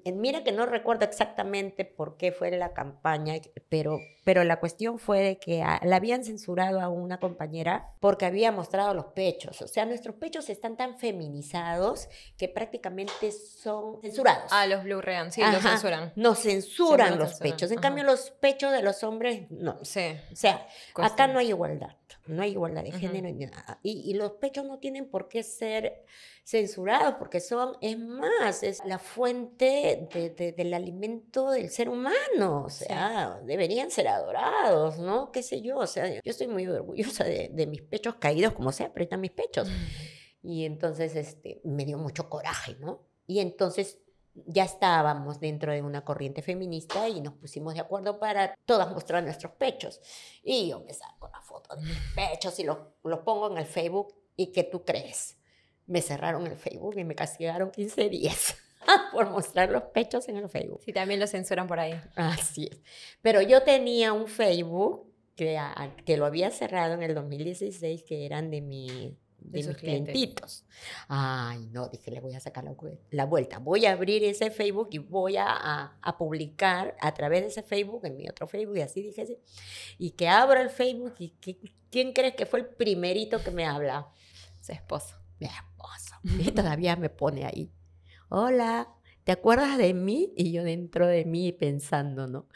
mira que no recuerdo exactamente por qué fue la campaña, pero la cuestión fue de que la habían censurado a una compañera porque había mostrado los pechos. O sea, nuestros pechos están tan feminizados que prácticamente son censurados. Ah, los Blu-rayan, sí, los censuran. Nos Siempre censuran los los censuran. pechos. En cambio, los pechos de los hombres, no. Sí. O sea, Cuesta. acá no hay igualdad. No hay igualdad de género ni nada. Y los pechos no tienen por qué ser censurados porque es más, es la fuente del alimento del ser humano. O sea, deberían ser adorados, ¿no? Qué sé yo. O sea, yo estoy muy orgullosa de mis pechos caídos, como sea, pero están mis pechos. Y entonces me dio mucho coraje, ¿no? Y entonces ya estábamos dentro de una corriente feminista y nos pusimos de acuerdo para todas mostrar nuestros pechos. Y yo me saco la foto de mis pechos y los pongo en el Facebook. ¿Y qué tú crees? Me cerraron el Facebook y me castigaron 15 días por mostrar los pechos en el Facebook. Sí, también lo censuran por ahí. Así es. Pero yo tenía un Facebook que lo había cerrado en el 2016, que eran de mi De sus mis clientes. clientitos. Ay, no, dije, le voy a sacar la vuelta. Voy a abrir ese Facebook y voy a publicar a través de ese Facebook, en mi otro Facebook, y así dije, sí. Y que abro el Facebook y ¿quién crees que fue el primerito que me habla? Su esposo. Mi esposo. Y todavía me pone ahí. Hola, ¿te acuerdas de mí? Y yo dentro de mí pensando, ¿no?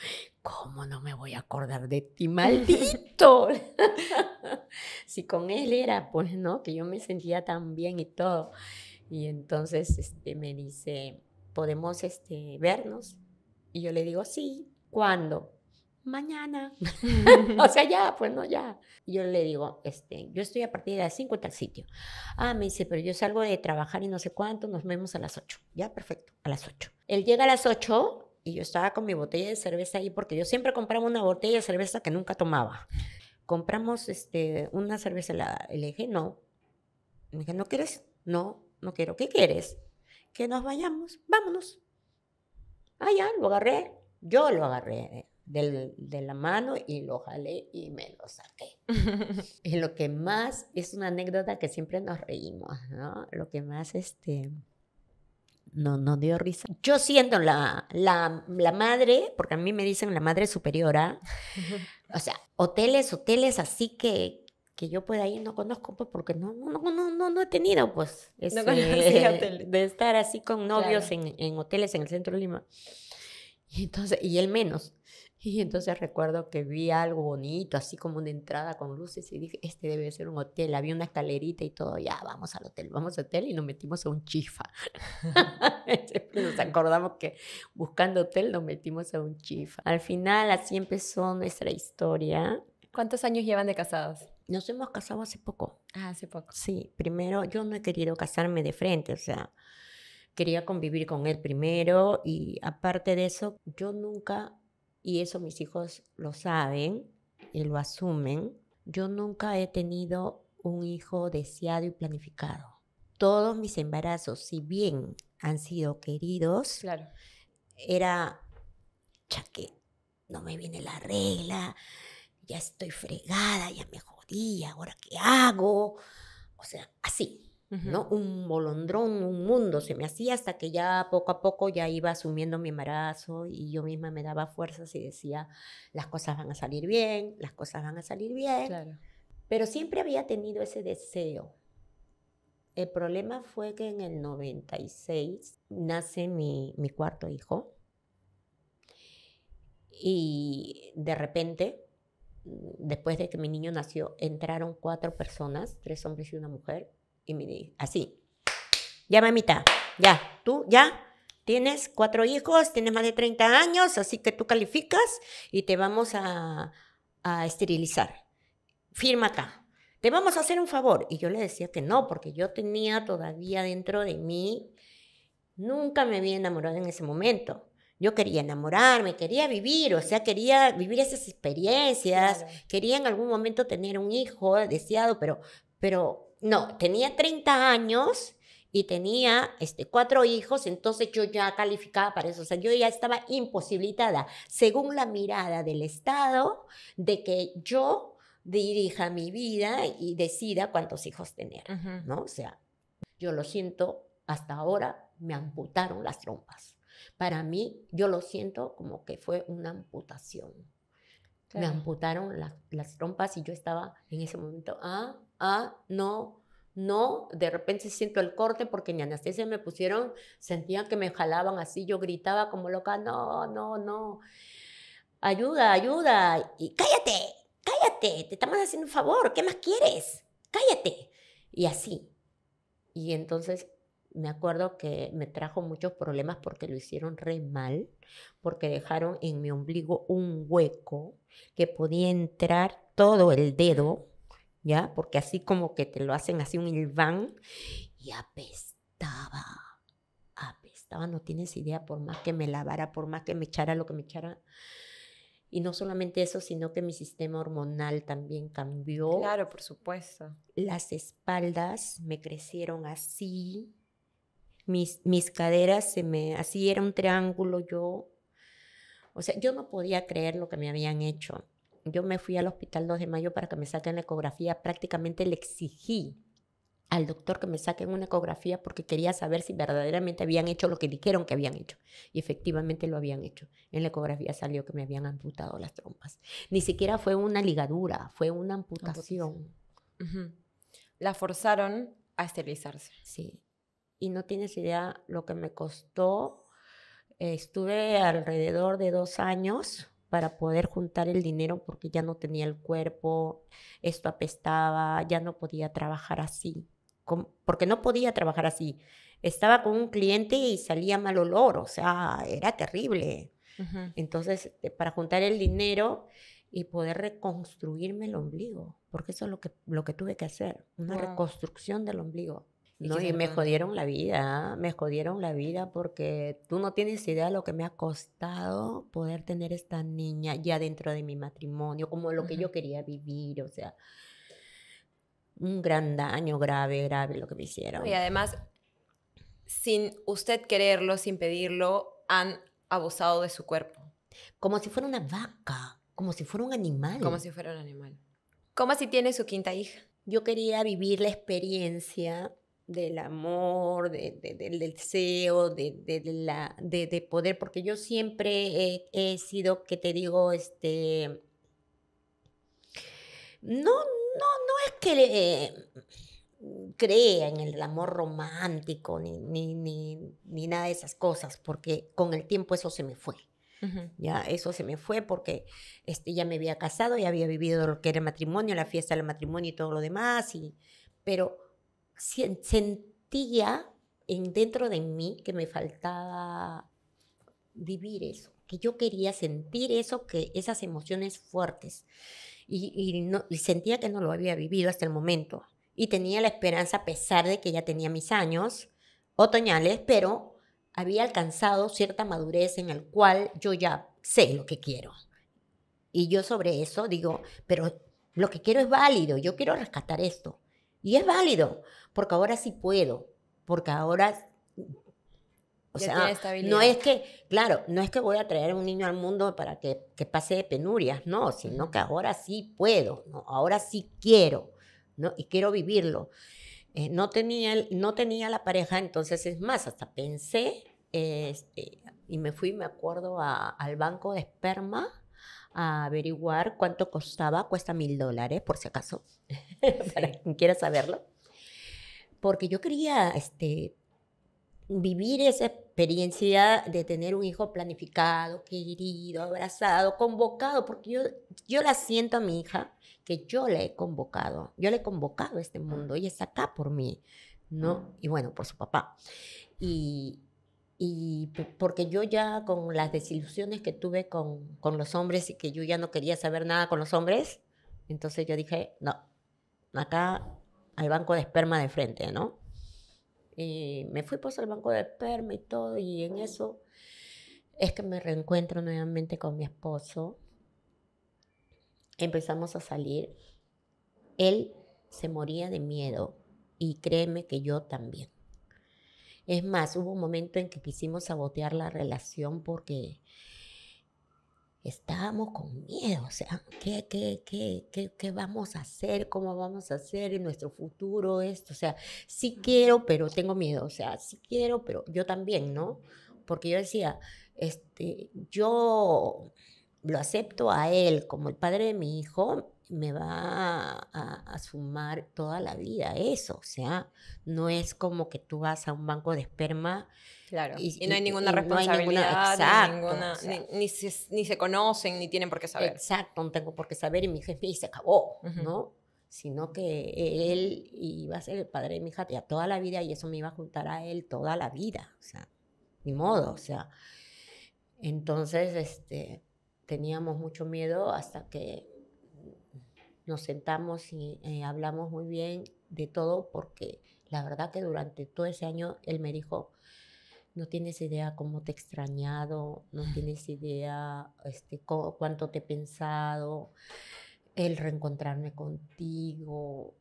¿Cómo no me voy a acordar de ti, maldito? Si con él era, pues, ¿no? Que yo me sentía tan bien y todo. Y entonces me dice, ¿podemos vernos? Y yo le digo, sí. ¿Cuándo? Mañana. O sea, ya, pues no, ya. Y yo le digo, yo estoy a partir de las 5 en tal sitio. Ah, me dice, pero yo salgo de trabajar y no sé cuánto, nos vemos a las 8. Ya, perfecto, a las 8. Él llega a las 8 y yo estaba con mi botella de cerveza ahí porque yo siempre compraba una botella de cerveza que nunca tomaba. Compramos una cerveza helada. Y le dije, no. Me dije, ¿no quieres? No, no quiero. ¿Qué quieres? Que nos vayamos, vámonos. Ah, ya, lo agarré. Yo lo agarré de la mano y lo jalé y me lo saqué. Y lo que más, es una anécdota que siempre nos reímos, ¿no? Lo que más, no, nos dio risa. Yo siendo la madre, porque a mí me dicen la madre superiora, o sea, hoteles así que yo pueda ir, no conozco, pues, porque no he tenido, pues, No conocí hoteles. de estar así con novios Claro. en hoteles en el centro de Lima. Y entonces, y él menos. Y entonces recuerdo que vi algo bonito, así como una entrada con luces, y dije, este debe ser un hotel. Había una escalerita y todo, ya, vamos al hotel, y nos metimos a un chifa. Siempre nos acordamos que buscando hotel nos metimos a un chifa. Al final, así empezó nuestra historia. ¿Cuántos años llevan de casados? Nos hemos casado hace poco. Ah, hace poco. Sí, primero yo no he querido casarme de frente, o sea, quería convivir con él primero y aparte de eso, yo nunca, y eso mis hijos lo saben y lo asumen, yo nunca he tenido un hijo deseado y planificado. Todos mis embarazos, si bien han sido queridos, Claro. era, chaque, no me viene la regla, ya estoy fregada, ya me jodí, ¿ahora qué hago? O sea, así. ¿No? Un bolondrón, un mundo se me hacía hasta que ya poco a poco ya iba asumiendo mi embarazo y yo misma me daba fuerzas y decía, las cosas van a salir bien, las cosas van a salir bien. Claro. Pero siempre había tenido ese deseo. El problema fue que en el 96 nace mi cuarto hijo y de repente, después de que mi niño nació, entraron 4 personas, 3 hombres y una mujer, y me di así, ya mamita, ya, tú ya tienes 4 hijos, tienes más de 30 años, así que tú calificas y te vamos a esterilizar. Firma acá. Te vamos a hacer un favor. Y yo le decía que no, porque yo tenía todavía dentro de mí, nunca me había enamorado en ese momento. Yo quería enamorarme, quería vivir, o sea, quería vivir esas experiencias, Claro. quería en algún momento tener un hijo deseado, pero no, tenía 30 años y tenía 4 hijos, entonces yo ya calificaba para eso, o sea, yo ya estaba imposibilitada, según la mirada del Estado, de que yo dirija mi vida y decida cuántos hijos tener, ¿no? O sea, yo lo siento, hasta ahora me amputaron las trompas. Para mí, yo lo siento como que fue una amputación. Me Claro. amputaron las trompas y yo estaba en ese momento, no, de repente siento el corte porque ni anestesia me pusieron, sentía que me jalaban así, yo gritaba como loca, no, ayuda, ayuda, y cállate, te estamos haciendo un favor, ¿qué más quieres? Cállate. Y así. Y entonces me acuerdo que me trajo muchos problemas porque lo hicieron re mal, porque dejaron en mi ombligo un hueco que podía entrar todo el dedo, ¿ya? Porque así como que te lo hacen así un hilván y apestaba, no tienes idea, por más que me lavara, por más que me echara lo que me echara. Y no solamente eso, sino que mi sistema hormonal también cambió. Claro, por supuesto. Las espaldas me crecieron así, mis caderas así era un triángulo yo. O sea, yo no podía creer lo que me habían hecho. Yo me fui al hospital 2 de mayo para que me saquen la ecografía, prácticamente le exigí al doctor que me saquen una ecografía porque quería saber si verdaderamente habían hecho lo que dijeron que habían hecho. Y efectivamente lo habían hecho. En la ecografía salió que me habían amputado las trompas. Ni siquiera fue una ligadura, fue una amputación. Ujú. La forzaron a esterilizarse. Sí. Y no tienes idea lo que me costó. Estuve alrededor de 2 años para poder juntar el dinero porque ya no tenía el cuerpo, esto apestaba, ya no podía trabajar así, porque no podía trabajar así. Estaba con un cliente y salía mal olor, o sea, era terrible. Ujú. Entonces, para juntar el dinero y poder reconstruirme el ombligo, porque eso es lo que tuve que hacer, una Wow. reconstrucción del ombligo. ¿Y No, qué y tal me con el jodieron tiempo? la vida, me jodieron la vida porque tú no tienes idea lo que me ha costado poder tener esta niña ya dentro de mi matrimonio, como lo que Ujú. yo quería vivir, o sea, un gran daño grave, grave lo que me No, y hicieron. además, sin usted quererlo, sin pedirlo, han abusado de su cuerpo, Como si fuera una vaca, como si fuera un como animal. si fuera un animal. ¿Cómo si tiene su quinta hija? Yo quería vivir la experiencia del amor, del deseo, de poder, porque yo siempre he sido, que te digo, no es que crea en el amor romántico ni nada de esas cosas, porque con el tiempo eso se me fue. Ujú. Ya, eso se me fue porque ya me había casado, ya había vivido lo que era el matrimonio, la fiesta del matrimonio y todo lo demás, pero sentía dentro de mí que me faltaba vivir eso, que yo quería sentir eso, que esas emociones fuertes, y sentía que no lo había vivido hasta el momento, y tenía la esperanza, a pesar de que ya tenía mis años otoñales, pero había alcanzado cierta madurez en el cual yo ya sé lo que quiero. Y yo sobre eso digo, pero lo que quiero es válido, yo quiero rescatar esto. Y es válido, porque ahora sí puedo, porque ahora, o Ya tiene sea, no estabilidad. es que, claro, no es que voy a traer un niño al mundo para que pase penurias, no, sino Ujú. que ahora sí puedo, ¿no? Ahora sí quiero, ¿no? Y quiero vivirlo. No tenía la pareja, entonces es más, hasta pensé, y me fui, me acuerdo, al banco de esperma a averiguar cuánto costaba, cuesta $1,000, por si acaso, para Sí. quien quiera saberlo, porque yo quería vivir esa experiencia de tener un hijo planificado, querido, abrazado, convocado, porque yo la siento a mi hija que yo la he convocado, yo la he convocado a este mundo, ella está acá por mí, ¿no? Y bueno, por su papá. Y, porque yo ya con las desilusiones que tuve con los hombres y que yo ya no quería saber nada con los hombres, entonces yo dije, no, acá al banco de esperma de frente, ¿no? Y me fui pues al banco de esperma y todo, y en eso es que me reencuentro nuevamente con mi esposo. Empezamos a salir. Él se moría de miedo y créeme que yo también. Es más, hubo un momento en que quisimos sabotear la relación porque estábamos con miedo, o sea, ¿qué vamos a hacer? ¿Cómo vamos a hacer en nuestro futuro esto? O sea, sí quiero, pero tengo miedo, o sea, sí quiero, pero yo también, ¿no? Porque yo decía, yo lo acepto a él como el padre de mi hijo, me va a sumar toda la vida eso, o sea, no es como que tú vas a un banco de esperma Claro. y, Y no hay ninguna y no hay ninguna, responsabilidad, ni exacto, o ninguna, sea, ni se conocen, ni tienen por qué saber. exacto, no tengo por qué saber y mi jefe y se acabó, Ujú. ¿no? Sino que él iba a ser el padre de mi hija ya toda la vida y eso me iba a juntar a él toda la vida, o sea, ni modo, o sea. Entonces, teníamos mucho miedo hasta que nos sentamos y hablamos muy bien de todo porque la verdad que durante todo ese año él me dijo, no tienes idea cómo te he extrañado, no tienes idea cuánto te he pensado, el reencontrarme contigo.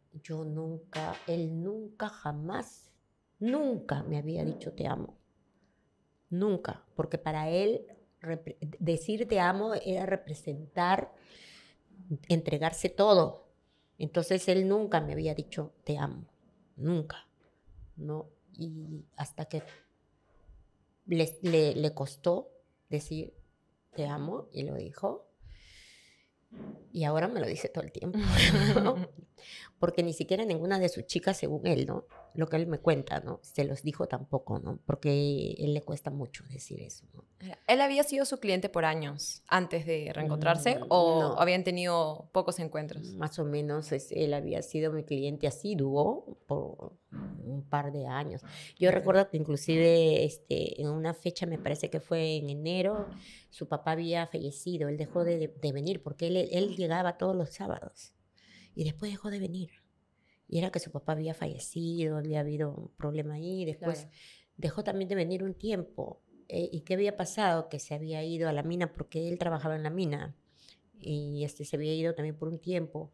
Él nunca jamás, nunca me había dicho te amo. Nunca, porque para él decir te amo era representar, entregarse todo. Entonces él nunca me había dicho te amo. nunca, ¿no? Y hasta que le costó decir te amo, y lo dijo, y ahora me lo dice todo el tiempo, ¿no? Porque ni siquiera ninguna de sus chicas, según él, ¿no? Lo que él me cuenta, ¿no? Se los dijo tampoco, ¿no? Porque a él le cuesta mucho decir eso, ¿no? ¿Él había sido su cliente por años antes de reencontrarse o No, habían tenido pocos encuentros? más o menos él había sido mi cliente asiduo por un par de años. Yo recuerdo que inclusive en una fecha, me parece que fue en enero, su papá había fallecido. Él dejó de venir porque él llegaba todos los sábados y después dejó de venir. Y era que su papá había fallecido, había habido un problema ahí. Después Claro. dejó también de venir un tiempo. ¿Y qué había pasado? Que se había ido a la mina porque él trabajaba en la mina. Y se había ido también por un tiempo.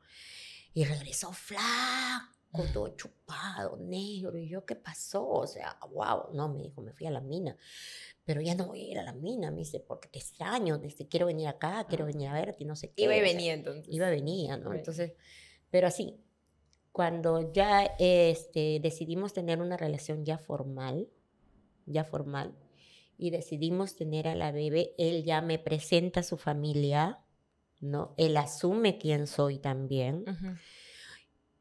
Y regresó flaco, todo chupado, negro. Y yo, ¿qué pasó? O sea, wow. No, me dijo, me fui a la mina. Pero ya no voy a ir a la mina, me dice, porque te extraño. Quiero venir acá, quiero venir a verte y no sé qué. Iba y O sea, venía entonces. iba y venía, ¿no? Right. Entonces, pero así, cuando ya decidimos tener una relación ya formal, y decidimos tener a la bebé, él ya me presenta a su familia, ¿no? Él asume quién soy también. Ujú.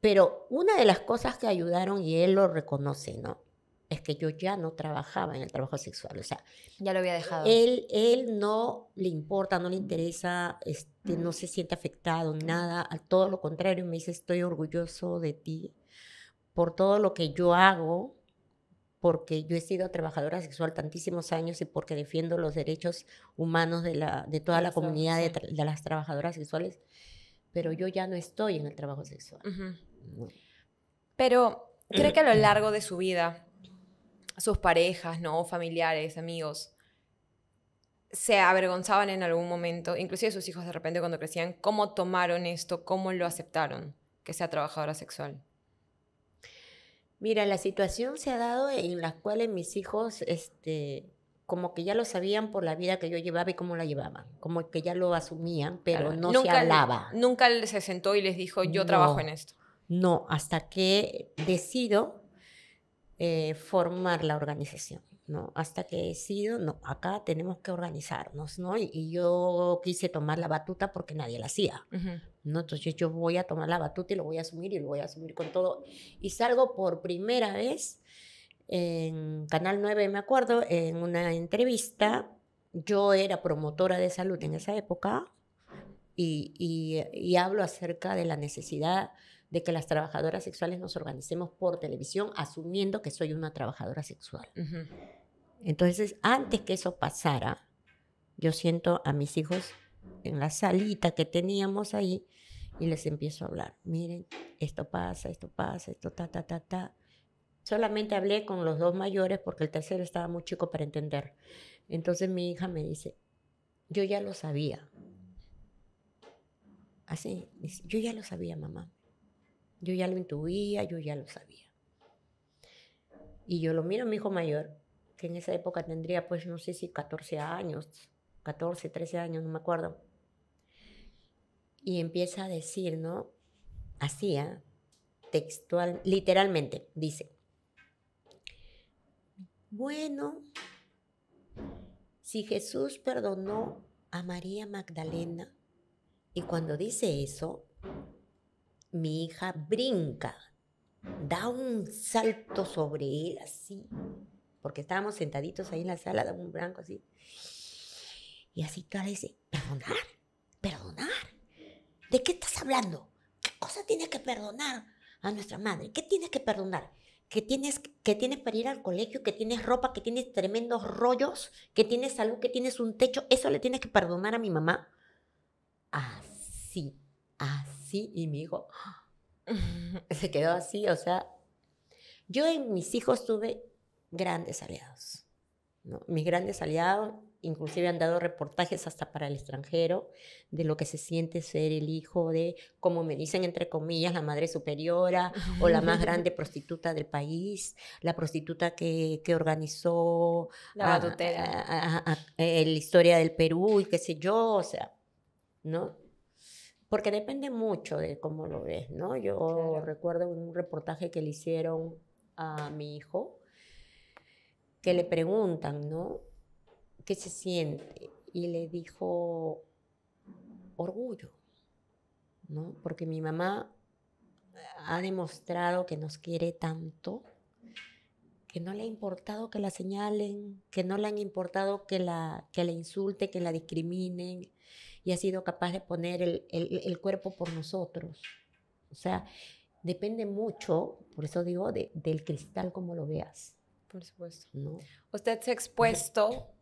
Pero una de las cosas que ayudaron, y él lo reconoce, ¿no? Es que yo ya no trabajaba en el trabajo sexual. O sea, Ya lo había dejado. él no le importa, no le interesa, no se siente afectado en nada. A todo lo contrario, me dice, estoy orgulloso de ti por todo lo que yo hago, porque yo he sido trabajadora sexual tantísimos años y porque defiendo los derechos humanos de toda la comunidad Sí. de las trabajadoras sexuales, pero yo ya no estoy en el trabajo sexual. Ujú. ¿No? Pero, ¿cree que a lo largo de su vida, sus parejas, ¿no? Familiares, amigos, se avergonzaban en algún momento, inclusive sus hijos de repente cuando crecían, cómo tomaron esto, cómo lo aceptaron, que sea trabajadora sexual? Mira, la situación se ha dado en la cual mis hijos, como que ya lo sabían por la vida que yo llevaba y cómo la llevaban, como que ya lo asumían, pero Claro, no se hablaba. nunca él se sentó y les dijo, yo trabajo en No, esto. no, hasta que decido formar la organización, ¿no? Hasta que decido, no, acá tenemos que organizarnos, ¿no? Y yo quise tomar la batuta porque nadie la hacía, Ujú. ¿no? Entonces yo voy a tomar la batuta y lo voy a asumir y lo voy a asumir con todo. Y salgo por primera vez en Canal 9, me acuerdo, en una entrevista. Yo era promotora de salud en esa época y hablo acerca de la necesidad de que las trabajadoras sexuales nos organicemos por televisión, asumiendo que soy una trabajadora sexual. Ujú. Entonces, antes que eso pasara, yo siento a mis hijos en la salita que teníamos ahí y les empiezo a hablar. Miren, esto pasa, esto ta, ta, ta, ta. Solamente hablé con los dos mayores porque el tercero estaba muy chico para entender. Entonces mi hija me dice, yo ya lo sabía. Así, dice, yo ya lo sabía, mamá. Yo ya lo intuía, yo ya lo sabía. Y yo lo miro a mi hijo mayor, que en esa época tendría, pues, no sé si 14 años, 14, 13 años, no me acuerdo. Y empieza a decir, ¿no? Así, textual, literalmente, dice, bueno, si Jesús perdonó a María Magdalena, y cuando dice eso, mi hija brinca, da un salto sobre él así, porque estábamos sentaditos ahí en la sala, da un brinco así. Y así Clara dice, ¿perdonar? ¿Perdonar? ¿De qué estás hablando? ¿Qué cosa tienes que perdonar a nuestra madre? ¿Qué tienes que perdonar? Que tienes para ir al colegio, que tienes ropa, que tienes tremendos rollos, que tienes salud, que tienes un techo. ¿Eso le tienes que perdonar a mi mamá? Así, así. Y mi hijo se quedó así, o sea, yo en mis hijos tuve grandes aliados, ¿no? Mis grandes aliados inclusive han dado reportajes hasta para el extranjero de lo que se siente ser el hijo de, como me dicen entre comillas, la madre superiora o la más grande prostituta del país, la prostituta que organizó La batutera. la historia del Perú y qué sé yo, o sea, ¿no? Porque depende mucho de cómo lo ves, ¿no? Yo Claro. recuerdo un reportaje que le hicieron a mi hijo, que le preguntan, ¿no? ¿Qué se siente? Y le dijo, orgullo, ¿no? Porque mi mamá ha demostrado que nos quiere tanto, que no le ha importado que la señalen, que no le han importado que la insulte, que la discriminen, y ha sido capaz de poner el cuerpo por nosotros. O sea, depende mucho, por eso digo, del cristal como lo veas, Por supuesto. ¿no? Usted se ha expuesto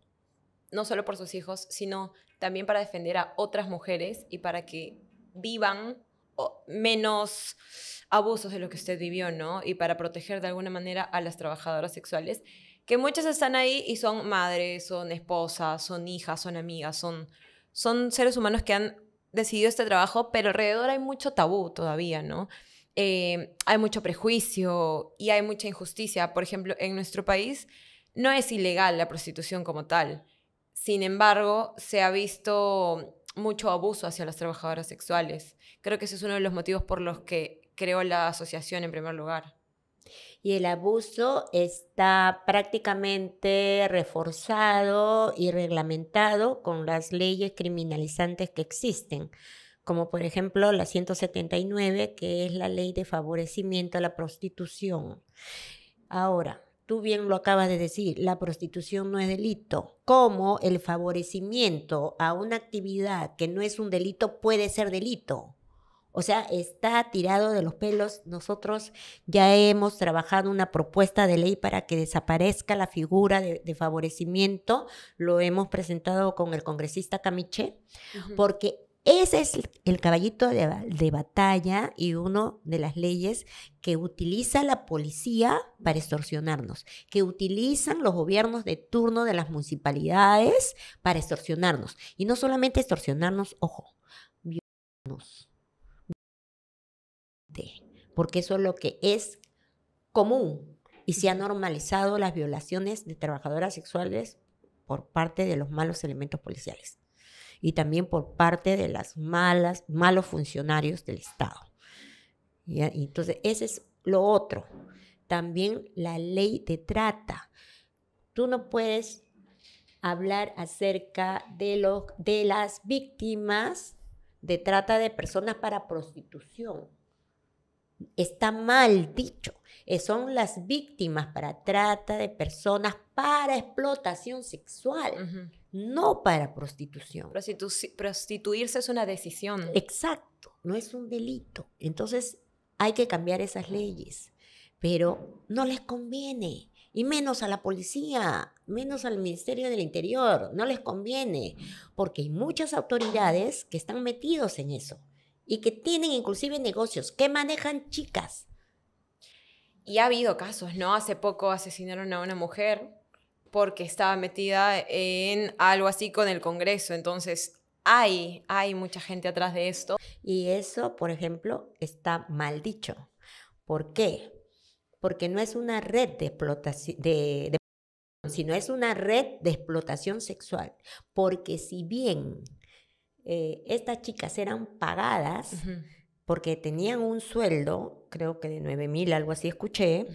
no solo por sus hijos, sino también para defender a otras mujeres y para que vivan menos abusos de lo que usted vivió, ¿no? Y para proteger de alguna manera a las trabajadoras sexuales, que muchas están ahí y son madres, son esposas, son hijas, son amigas, son seres humanos que han decidido este trabajo, pero alrededor hay mucho tabú todavía, ¿no? Hay mucho prejuicio y hay mucha injusticia. Por ejemplo, en nuestro país no es ilegal la prostitución como tal. Sin embargo, se ha visto mucho abuso hacia las trabajadoras sexuales. Creo que ese es uno de los motivos por los que creó la asociación en primer lugar. Y el abuso está prácticamente reforzado y reglamentado con las leyes criminalizantes que existen, como por ejemplo la 179, que es la ley de favorecimiento a la prostitución. Ahora, tú bien lo acabas de decir, la prostitución no es delito. ¿Cómo el favorecimiento a una actividad que no es un delito puede ser delito? O sea, está tirado de los pelos. Nosotros ya hemos trabajado una propuesta de ley para que desaparezca la figura de favorecimiento. Lo hemos presentado con el congresista Camiche, porque ese es el caballito de batalla y una de las leyes que utiliza la policía para extorsionarnos, que utilizan los gobiernos de turno de las municipalidades para extorsionarnos. Y no solamente extorsionarnos, ojo, violarnos, porque eso es lo que es común y se ha normalizado las violaciones de trabajadoras sexuales por parte de los malos elementos policiales y también por parte de los malos funcionarios del Estado. ¿Ya? Y entonces, ese es lo otro. También la ley de trata. Tú no puedes hablar acerca de las víctimas de trata de personas para prostitución. Está mal dicho. Son las víctimas para trata de personas para explotación sexual, no para prostitución. Prostituirse es una decisión. Exacto, no es un delito. Entonces hay que cambiar esas leyes, pero no les conviene, y menos a la policía, menos al Ministerio del Interior, no les conviene, porque hay muchas autoridades que están metidos en eso y que tienen inclusive negocios que manejan chicas. Y ha habido casos, ¿no? Hace poco asesinaron a una mujer porque estaba metida en algo así con el Congreso. Entonces, hay mucha gente atrás de esto. Y eso, por ejemplo, está mal dicho. ¿Por qué? Porque no es una red de explotación, sino es una red de explotación sexual. Porque si bien estas chicas eran pagadas, porque tenían un sueldo, creo que de 9,000, algo así escuché,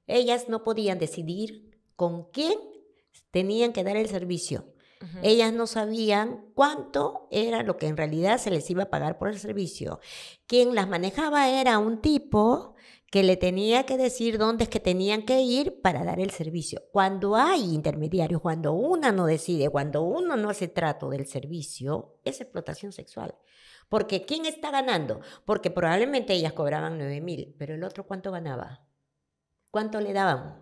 ellas no podían decidir con quién tenían que dar el servicio. Ellas no sabían cuánto era lo que en realidad se les iba a pagar por el servicio. Quien las manejaba era un tipo que le tenía que decir dónde es que tenían que ir para dar el servicio. Cuando hay intermediarios, cuando una no decide, cuando uno no hace trato del servicio, es explotación sexual. Porque ¿quién está ganando? Porque probablemente ellas cobraban 9,000, pero el otro ¿cuánto ganaba? ¿Cuánto le daban?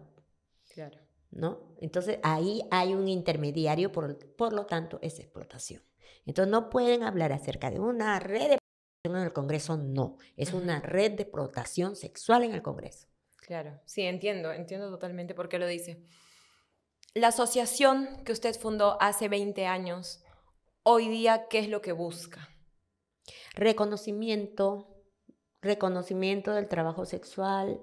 Claro. ¿No? Entonces ahí hay un intermediario, por lo tanto es explotación. Entonces no pueden hablar acerca de una red de explotación en el Congreso, no. Es una red de explotación sexual en el Congreso. Claro, sí, entiendo totalmente por qué lo dice. La asociación que usted fundó hace 20 años, hoy día, ¿qué es lo que busca? Reconocimiento del trabajo sexual,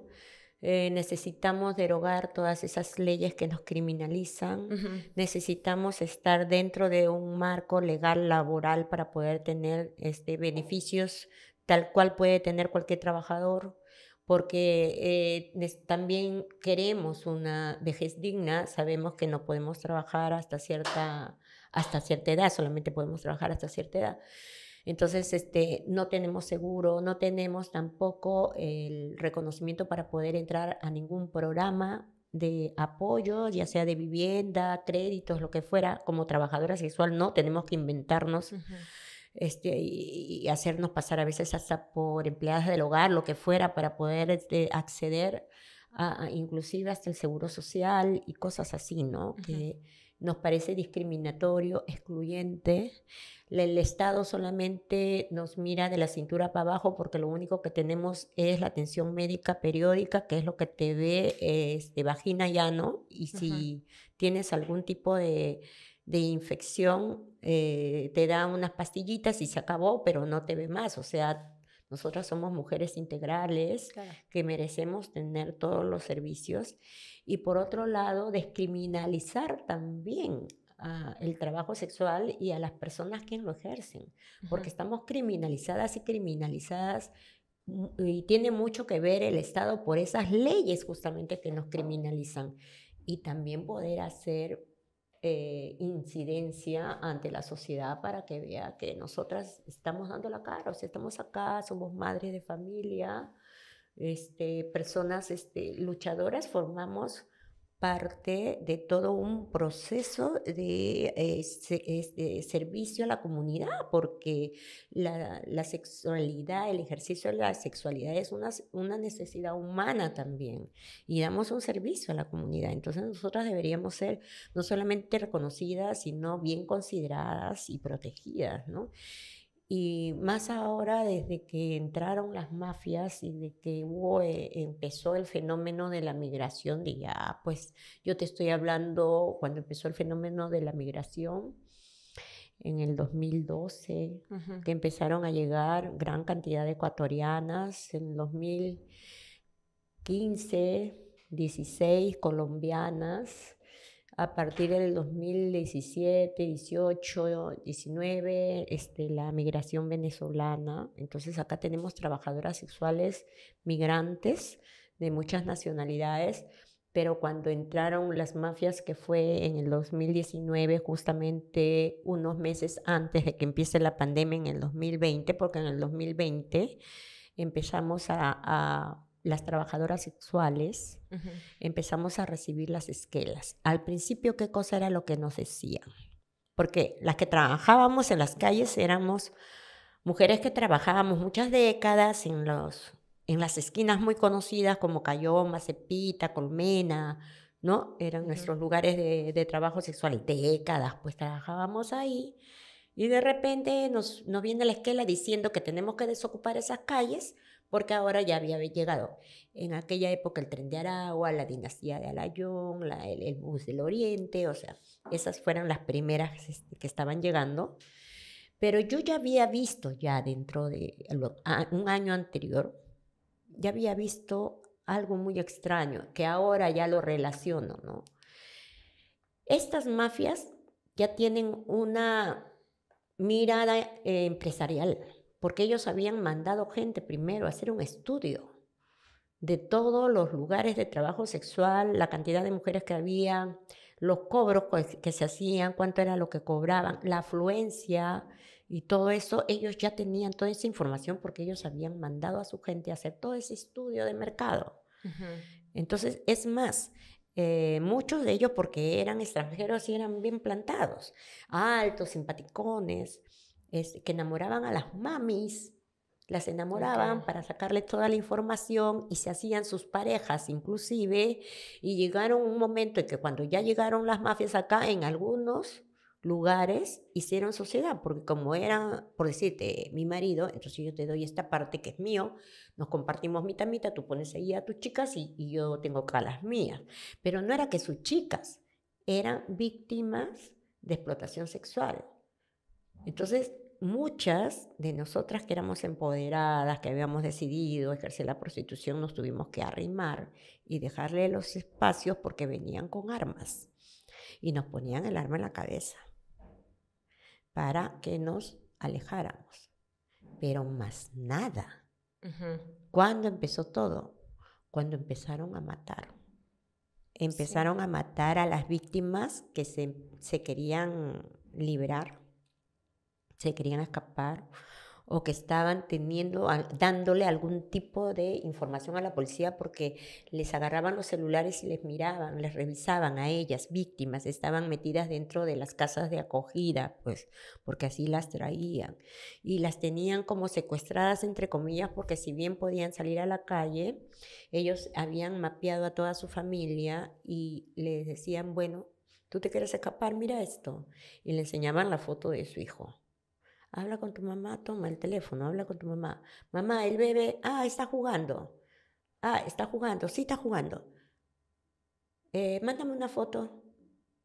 Necesitamos derogar todas esas leyes que nos criminalizan. Ujú. Necesitamos estar dentro de un marco legal laboral para poder tener beneficios tal cual puede tener cualquier trabajador, porque también queremos una vejez digna. Sabemos que no podemos trabajar hasta cierta edad, solamente podemos trabajar hasta cierta edad. Entonces, no tenemos seguro, no tenemos tampoco el reconocimiento para poder entrar a ningún programa de apoyo, ya sea de vivienda, créditos, lo que fuera. Como trabajadora sexual no tenemos que inventarnos Ujú. y hacernos pasar a veces hasta por empleadas del hogar, lo que fuera, para poder acceder inclusive hasta el seguro social y cosas así, ¿no? Ujú. Que nos parece discriminatorio, excluyente. El Estado solamente nos mira de la cintura para abajo porque lo único que tenemos es la atención médica periódica, que es lo que te ve vagina y ano, y Ujú. si tienes algún tipo de infección, te da unas pastillitas y se acabó, pero no te ve más. O sea, nosotras somos mujeres integrales Claro. que merecemos tener todos los servicios. Y por otro lado, descriminalizar también el trabajo sexual y a las personas que lo ejercen, Ujú. porque estamos criminalizadas y criminalizadas, y tiene mucho que ver el Estado por esas leyes justamente que nos criminalizan, y también poder hacer incidencia ante la sociedad para que vea que nosotras estamos dando la cara. O sea, estamos acá, somos madres de familia, personas luchadoras, formamos parte de todo un proceso de servicio a la comunidad, porque la sexualidad, el ejercicio de la sexualidad es una necesidad humana también, y damos un servicio a la comunidad. Entonces nosotras deberíamos ser no solamente reconocidas, sino bien consideradas y protegidas, ¿no? Y más ahora desde que entraron las mafias y de que empezó el fenómeno de la migración, de ya, pues yo te estoy hablando cuando empezó el fenómeno de la migración en el 2012, Ujú. que empezaron a llegar gran cantidad de ecuatorianas, en 2015, 16 colombianas. A partir del 2017, 18, 19, la migración venezolana. Entonces acá tenemos trabajadoras sexuales migrantes de muchas nacionalidades, pero cuando entraron las mafias, que fue en el 2019, justamente unos meses antes de que empiece la pandemia en el 2020, porque en el 2020 empezamos las trabajadoras sexuales, Ujú. empezamos a recibir las esquelas. Al principio, ¿qué cosa era lo que nos decían? Porque las que trabajábamos en las calles éramos mujeres que trabajábamos muchas décadas en las esquinas muy conocidas como Cayoma, Cepita, Colmena, ¿no? Eran Ujú. nuestros lugares de trabajo sexual. Décadas, pues trabajábamos ahí. Y de repente nos viene la esquela diciendo que tenemos que desocupar esas calles porque ahora ya había llegado en aquella época el Tren de Aragua, la dinastía de Alayón, el bus del Oriente. O sea, esas fueron las primeras que estaban llegando. Pero yo ya había visto ya dentro de un año anterior, ya había visto algo muy extraño, que ahora ya lo relaciono, ¿no? Estas mafias ya tienen una mirada empresarial, porque ellos habían mandado gente primero a hacer un estudio de todos los lugares de trabajo sexual, la cantidad de mujeres que había, los cobros que se hacían, cuánto era lo que cobraban, la afluencia y todo eso. Ellos ya tenían toda esa información porque ellos habían mandado a su gente a hacer todo ese estudio de mercado. Ujú. Entonces, es más, muchos de ellos, porque eran extranjeros y eran bien plantados, altos, simpaticones, que enamoraban a las mamis, las Ok. enamoraban para sacarle toda la información y se hacían sus parejas inclusive. Y llegaron un momento en que cuando ya llegaron las mafias acá, en algunos lugares hicieron sociedad, porque como era, por decirte, mi marido, entonces yo te doy esta parte que es mío, nos compartimos mitad mitad, tú pones ahí a tus chicas y yo tengo acá las mías. Pero no era que sus chicas eran víctimas de explotación sexual. Entonces, muchas de nosotras que éramos empoderadas, que habíamos decidido ejercer la prostitución, nos tuvimos que arrimar y dejarle los espacios porque venían con armas y nos ponían el arma en la cabeza para que nos alejáramos. Pero más nada. ¿Cuándo empezó todo? Cuando empezaron a matar. Empezaron a matar a las víctimas que se querían liberar, se querían escapar o que estaban dándole algún tipo de información a la policía porque les agarraban los celulares y les miraban, les revisaban a ellas, víctimas, estaban metidas dentro de las casas de acogida, pues, porque así las traían. Y las tenían como secuestradas, entre comillas, porque si bien podían salir a la calle, ellos habían mapeado a toda su familia y les decían, bueno, ¿tú te quieres escapar? Mira esto. Y le enseñaban la foto de su hijo. Habla con tu mamá, toma el teléfono, habla con tu mamá. Mamá, el bebé, está jugando. Está jugando, sí está jugando. Mándame una foto.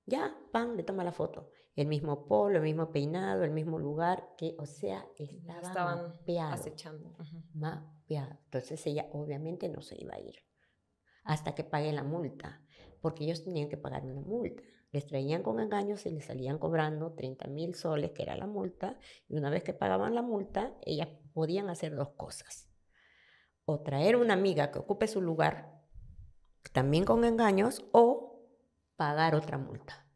Ya, pan, le toma la foto. El mismo polo, el mismo peinado, el mismo lugar, o sea, estaban mapeado. acechando. Mapeado. Entonces ella obviamente no se iba a ir hasta que pague la multa, porque ellos tenían que pagar una multa. Les traían con engaños y les salían cobrando 30.000 soles, que era la multa, y una vez que pagaban la multa, ellas podían hacer dos cosas. O traer una amiga que ocupe su lugar, también con engaños, o pagar otra multa.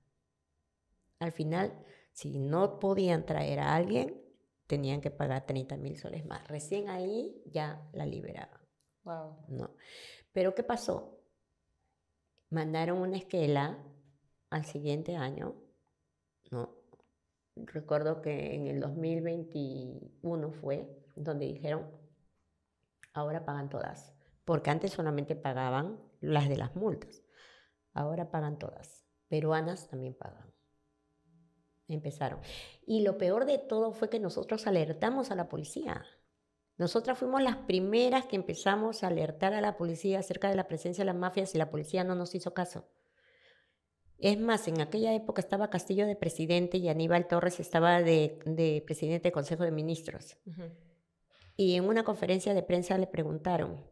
Al final, si no podían traer a alguien, tenían que pagar 30.000 soles más. Recién ahí ya la liberaban. Wow. ¿No? Pero ¿qué pasó? Mandaron una esquela al siguiente año, ¿no? Recuerdo que en el 2021 fue donde dijeron, ahora pagan todas, porque antes solamente pagaban las de las multas, ahora pagan todas, peruanas también pagan. Empezaron. Y lo peor de todo fue que nosotros alertamos a la policía. Nosotras fuimos las primeras que empezamos a alertar a la policía acerca de la presencia de las mafias y la policía no nos hizo caso. Es más, en aquella época estaba Castillo de presidente y Aníbal Torres estaba de presidente del Consejo de Ministros. Y en una conferencia de prensa le preguntaron,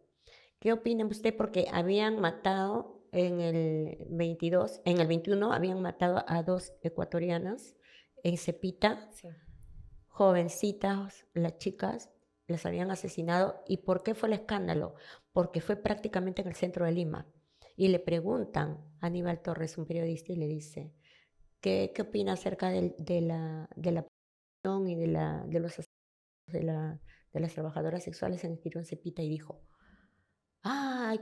¿qué opina usted? Porque habían matado en el 21 habían matado a 2 ecuatorianas en Cepita, jovencitas, las chicas, las habían asesinado. ¿Y por qué fue el escándalo? Porque fue prácticamente en el centro de Lima. Y le preguntan a Aníbal Torres, un periodista, y le dice, ¿qué opina acerca de la prisión y de los asesinatos de las trabajadoras sexuales en el Girón Cepita? Y dijo,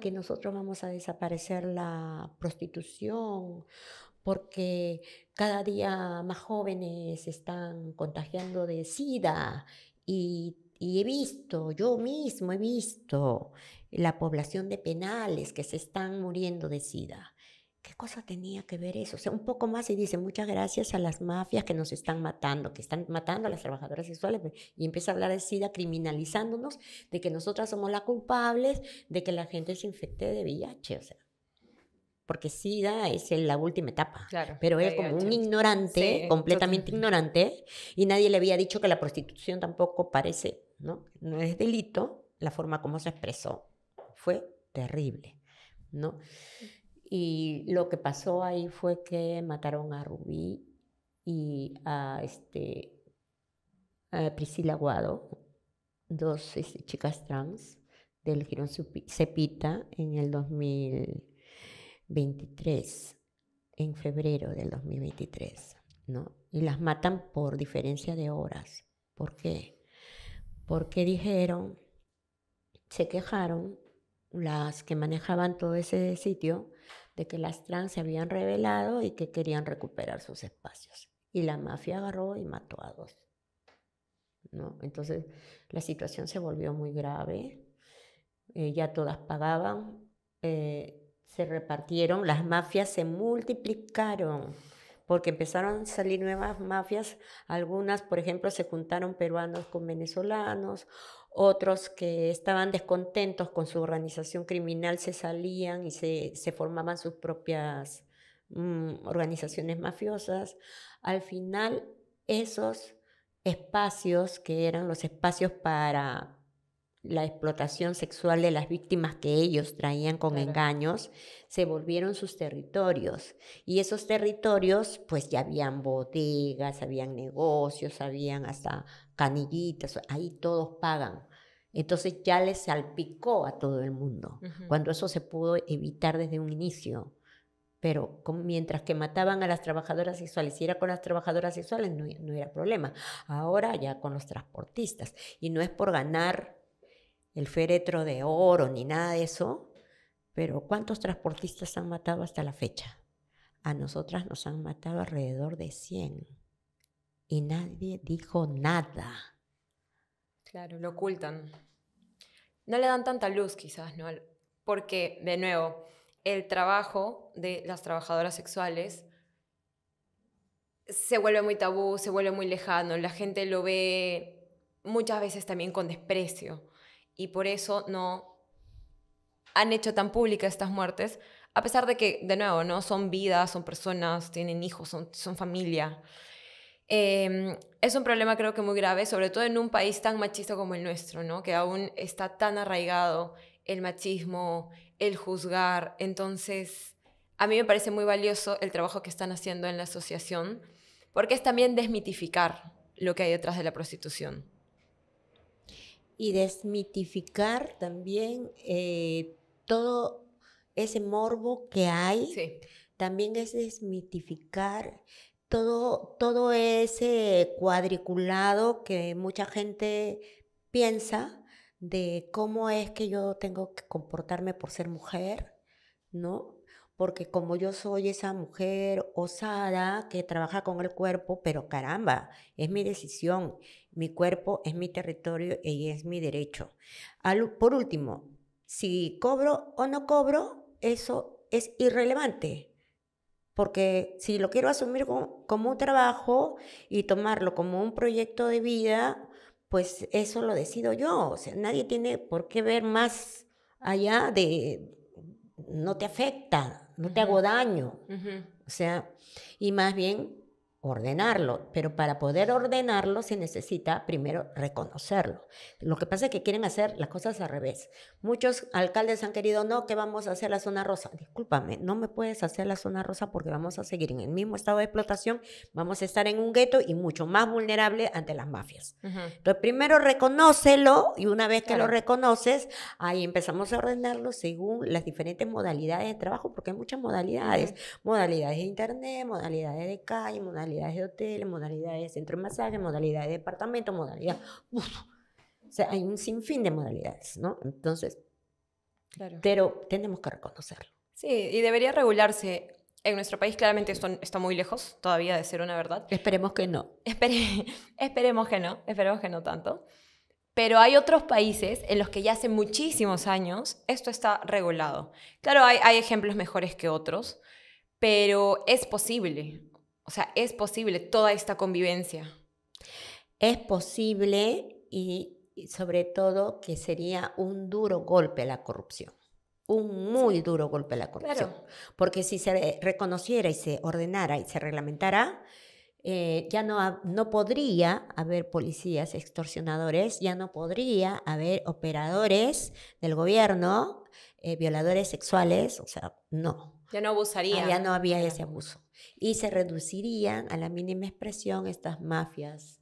que nosotros vamos a desaparecer la prostitución porque cada día más jóvenes se están contagiando de SIDA y yo mismo he visto la población de penales que se están muriendo de SIDA. ¿Qué cosa tenía que ver eso? O sea, un poco más y dice, muchas gracias a las mafias que nos están matando, que están matando a las trabajadoras sexuales, y empieza a hablar de SIDA criminalizándonos, de que nosotras somos las culpables, de que la gente se infecte de VIH, o sea. Porque SIDA es la última etapa, claro, pero él como un ignorante, completamente ignorante, y nadie le había dicho que la prostitución tampoco parece, ¿no? No es delito, la forma como se expresó fue terrible, ¿no? Y lo que pasó ahí fue que mataron a Rubí y a Priscila Guado, dos chicas trans del Girón Cepita en el 2023, en febrero del 2023, ¿no? Y las matan por diferencia de horas. ¿Por qué? Porque se quejaron las que manejaban todo ese sitio de que las trans se habían rebelado y que querían recuperar sus espacios. Y la mafia agarró y mató a 2, ¿no? Entonces la situación se volvió muy grave. Ya todas pagaban, se repartieron, las mafias se multiplicaron porque empezaron a salir nuevas mafias. Algunas, por ejemplo, se juntaron peruanos con venezolanos, otros que estaban descontentos con su organización criminal se salían y se formaban sus propias organizaciones mafiosas. Al final, esos espacios que eran los espacios para la explotación sexual de las víctimas que ellos traían con Claro. engaños, se volvieron sus territorios. Y esos territorios, pues ya habían bodegas, habían negocios, habían hasta canillitas, ahí todos pagan. Entonces ya les salpicó a todo el mundo, Ujú. cuando eso se pudo evitar desde un inicio. Pero mientras que mataban a las trabajadoras sexuales, y era con las trabajadoras sexuales, no era problema. Ahora ya con los transportistas. Y no es por ganar el féretro de oro ni nada de eso, pero ¿cuántos transportistas han matado hasta la fecha? A nosotras nos han matado alrededor de 100 y nadie dijo nada. Claro, lo ocultan. No le dan tanta luz quizás, ¿no? Porque, de nuevo, el trabajo de las trabajadoras sexuales se vuelve muy tabú, se vuelve muy lejano, la gente lo ve muchas veces también con desprecio y por eso no han hecho tan públicas estas muertes, a pesar de que, de nuevo, ¿no? Son vidas, son personas, tienen hijos, son familia. Es un problema creo que muy grave, sobre todo en un país tan machista como el nuestro, ¿no? Que aún está tan arraigado el machismo, el juzgar. Entonces, a mí me parece muy valioso el trabajo que están haciendo en la asociación, porque es también desmitificar lo que hay detrás de la prostitución. Y desmitificar también todo ese morbo que hay. Sí. También es desmitificar todo ese cuadriculado que mucha gente piensa de cómo es que yo tengo que comportarme por ser mujer, ¿no? Porque como yo soy esa mujer osada que trabaja con el cuerpo, pero caramba, es mi decisión, mi cuerpo es mi territorio y es mi derecho. Por último, si cobro o no cobro, eso es irrelevante. Porque si lo quiero asumir como un trabajo y tomarlo como un proyecto de vida, pues eso lo decido yo. O sea, nadie tiene por qué ver más allá de no te afecta, no te Ujú, hago daño. ujú. O sea, y más bien ordenarlo, pero para poder ordenarlo se necesita primero reconocerlo. Lo que pasa es que quieren hacer las cosas al revés. Muchos alcaldes han querido, no, que vamos a hacer la zona rosa. Discúlpame, no me puedes hacer la zona rosa porque vamos a seguir en el mismo estado de explotación, vamos a estar en un gueto y mucho más vulnerable ante las mafias. Ujú. Entonces, primero reconócelo y una vez que lo Claro. reconoces, ahí empezamos a ordenarlo según las diferentes modalidades de trabajo, porque hay muchas modalidades. Ujú. Modalidades de internet, modalidades de calle, modalidades de hoteles, modalidades de centro de masaje, modalidades de departamento, modalidades... O sea, hay un sinfín de modalidades, ¿no? Entonces, Claro. pero tenemos que reconocerlo. Sí, y debería regularse. En nuestro país claramente esto está muy lejos todavía de ser una verdad. Esperemos que no. Esperemos que no tanto. Pero hay otros países en los que ya hace muchísimos años esto está regulado. Claro, hay ejemplos mejores que otros, pero es posible. O sea, es posible toda esta convivencia. Es posible y sobre todo que sería un duro golpe a la corrupción. Un muy Sí, duro golpe a la corrupción. claro. Porque si se reconociera y se ordenara y se reglamentara, ya no podría haber policías extorsionadores, ya no podría haber operadores del gobierno, violadores sexuales, o sea, no. Ya no Ya abusarían. no había Claro. ese abuso. Y se reducirían a la mínima expresión estas mafias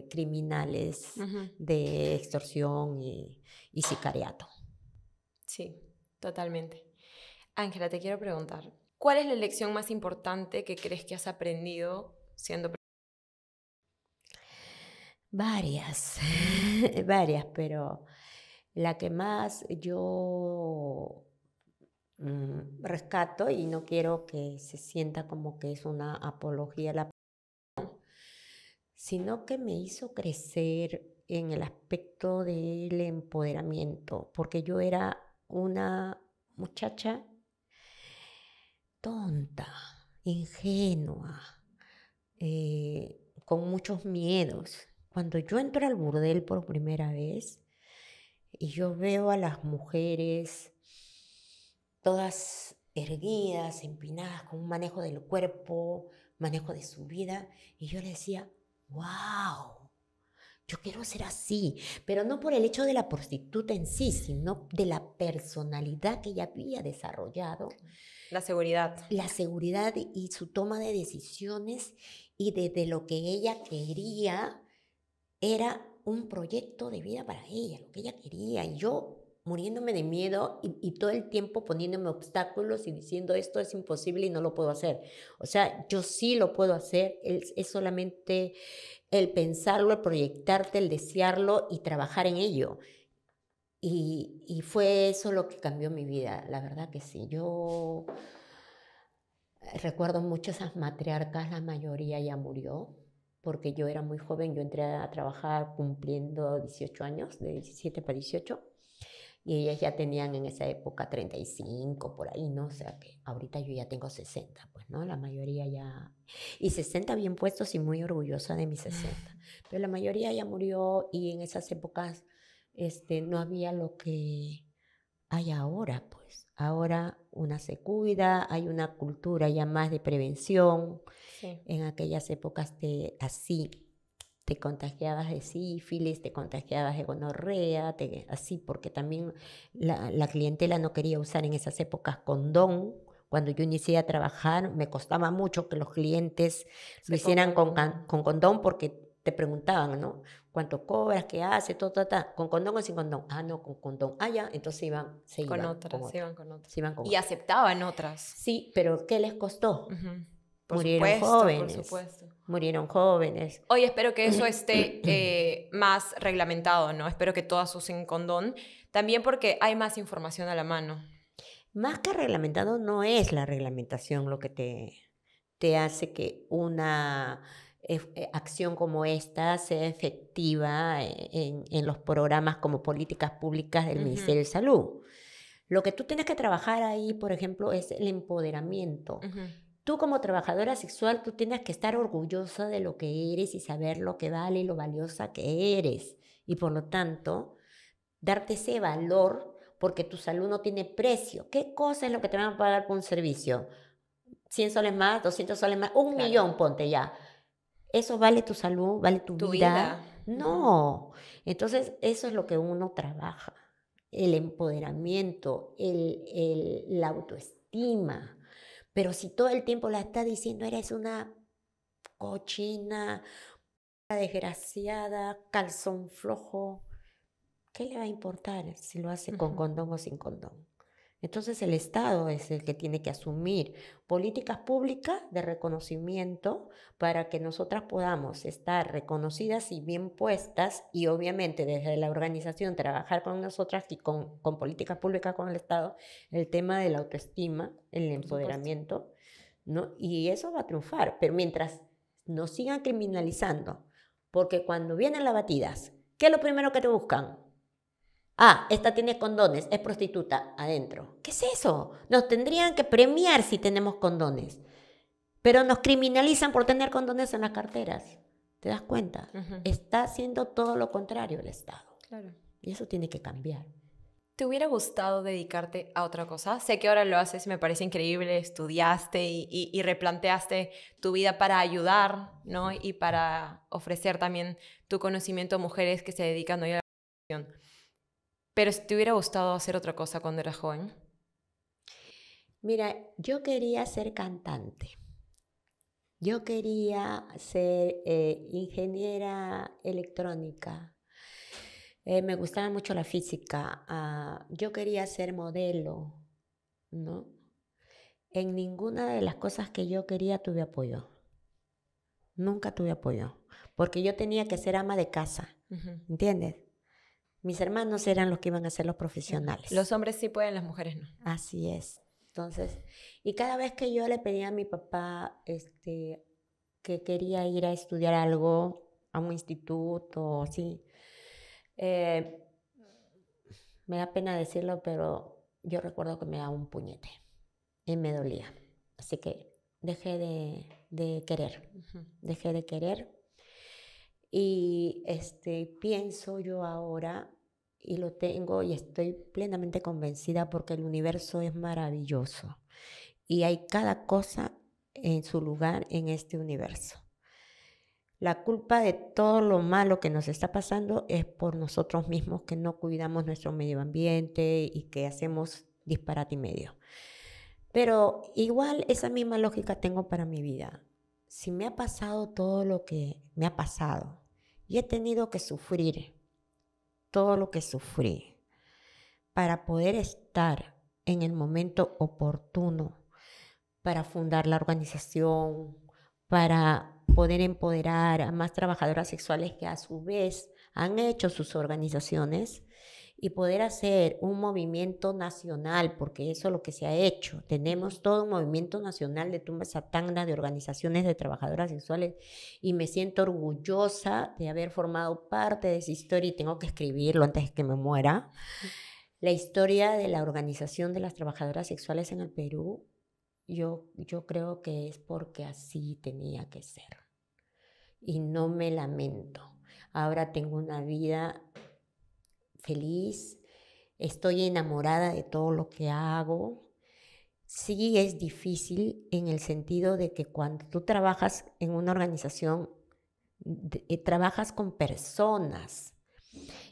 criminales Ujú. de extorsión y sicariato. Sí, totalmente. Ángela, te quiero preguntar, ¿cuál es la lección más importante que crees que has aprendido siendo... Varias, varias, pero la que más yo rescato, y no quiero que se sienta como que es una apología a la, sino que me hizo crecer en el aspecto del empoderamiento, porque yo era una muchacha tonta, ingenua, con muchos miedos. Cuando yo entro al burdel por primera vez y yo veo a las mujeres todas erguidas, empinadas, con un manejo del cuerpo, manejo de su vida, y yo le decía, ¡wow! Yo quiero ser así, pero no por el hecho de la prostituta en sí, sino de la personalidad que ella había desarrollado, La seguridad. la seguridad y su toma de decisiones y de lo que ella quería era un proyecto de vida para ella, lo que ella quería. Y yo muriéndome de miedo y todo el tiempo poniéndome obstáculos y diciendo esto es imposible y no lo puedo hacer. O sea, yo sí lo puedo hacer, es solamente el pensarlo, el proyectarte, el desearlo y trabajar en ello. Y fue eso lo que cambió mi vida, la verdad que sí. Yo recuerdo mucho esas matriarcas, la mayoría ya murió, porque yo era muy joven, yo entré a trabajar cumpliendo 18 años, de 17 para 18, y ellas ya tenían en esa época 35 por ahí, ¿no? O sea que ahorita yo ya tengo 60, pues, ¿no? La mayoría ya... Y 60 bien puestos y muy orgullosa de mis 60. Pero la mayoría ya murió y en esas épocas no había lo que hay ahora, pues. Ahora una se cuida, hay una cultura ya más de prevención. Sí. En aquellas épocas te contagiabas de sífilis, te contagiabas de gonorrea, así, porque también la clientela no quería usar en esas épocas condón. Cuando yo inicié a trabajar, me costaba mucho que los clientes lo Se hicieran pongan como... con condón porque te preguntaban, ¿no? ¿Cuánto cobras? ¿Qué hace? Todo, todo, todo. ¿Con condón o sin condón? Ah, no, con condón. Ah, ya, entonces se Con iban con otras, se otra. iban con otras. Se iban con Y otra. aceptaban otras. Sí, pero ¿qué les costó? Ujú. Por Murieron supuesto, por jóvenes, supuesto. murieron jóvenes. Oye, espero que eso esté más reglamentado, ¿no? Espero que todas usen condón. También porque hay más información a la mano. Más que reglamentado, no es la reglamentación lo que te hace que una acción como esta sea efectiva en los programas como políticas públicas del Ujú, Ministerio de Salud. Lo que tú tienes que trabajar ahí, por ejemplo, es el empoderamiento. ujú. Tú como trabajadora sexual, tú tienes que estar orgullosa de lo que eres y saber lo que vale y lo valiosa que eres. Y por lo tanto, darte ese valor porque tu salud no tiene precio. ¿Qué cosa es lo que te van a pagar por un servicio? 100 soles más, 200 soles más, un Claro. millón, ponte ya. ¿Eso vale tu salud? ¿Vale tu Tu vida. vida? Ujú. No. Entonces, eso es lo que uno trabaja. El empoderamiento, la autoestima. Pero si todo el tiempo la está diciendo, eres una cochina, desgraciada, calzón flojo, ¿qué le va a importar si lo hace con Ujú. condón o sin condón? Entonces el Estado es el que tiene que asumir políticas públicas de reconocimiento para que nosotras podamos estar reconocidas y bien puestas y obviamente desde la organización trabajar con nosotras y con políticas públicas con el Estado el tema de la autoestima, el Por supuesto. empoderamiento, ¿no? Y eso va a triunfar, pero mientras nos sigan criminalizando, porque cuando vienen las batidas, ¿qué es lo primero que te buscan? Ah, esta tiene condones, es prostituta, adentro. ¿Qué es eso? Nos tendrían que premiar si tenemos condones, pero nos criminalizan por tener condones en las carteras. ¿Te das cuenta? Ujú. Está haciendo todo lo contrario el Estado. Claro. Y eso tiene que cambiar. ¿Te hubiera gustado dedicarte a otra cosa? Sé que ahora lo haces, me parece increíble, estudiaste y replanteaste tu vida para ayudar, ¿no? Y para ofrecer también tu conocimiento a mujeres que se dedican hoy a la educación. Pero si te hubiera gustado hacer otra cosa cuando eras joven. Mira, yo quería ser cantante. Yo quería ser ingeniera electrónica. Me gustaba mucho la física. Yo quería ser modelo, ¿no? En ninguna de las cosas que yo quería tuve apoyo. Nunca tuve apoyo. Porque yo tenía que ser ama de casa, Ujú. ¿entiendes? Mis hermanos eran los que iban a ser los Claro. profesionales. Los hombres sí pueden, las mujeres no. Así es. Entonces, y cada vez que yo le pedía a mi papá que quería ir a estudiar algo a un instituto, así, eh, me da pena decirlo, pero yo recuerdo que me daba un puñete y me dolía. Así que dejé de querer, Ujú. dejé de querer. Y pienso yo ahora, y lo tengo y estoy plenamente convencida porque el universo es maravilloso y hay cada cosa en su lugar en este universo. La culpa de todo lo malo que nos está pasando es por nosotros mismos, que no cuidamos nuestro medio ambiente y que hacemos disparate y medio. Pero igual esa misma lógica tengo para mi vida. Si me ha pasado todo lo que me ha pasado y he tenido que sufrir todo lo que sufrí para poder estar en el momento oportuno, para fundar la organización, para poder empoderar a más trabajadoras sexuales que a su vez han hecho sus organizaciones y poder hacer un movimiento nacional, porque eso es lo que se ha hecho. Tenemos todo un movimiento nacional de Tumba Esa Tacna, de organizaciones de trabajadoras sexuales, y me siento orgullosa de haber formado parte de esa historia y tengo que escribirlo antes de que me muera. La historia de la organización de las trabajadoras sexuales en el Perú, yo creo que es porque así tenía que ser. Y no me lamento. Ahora tengo una vida feliz, estoy enamorada de todo lo que hago. Sí es difícil en el sentido de que cuando tú trabajas en una organización, trabajas con personas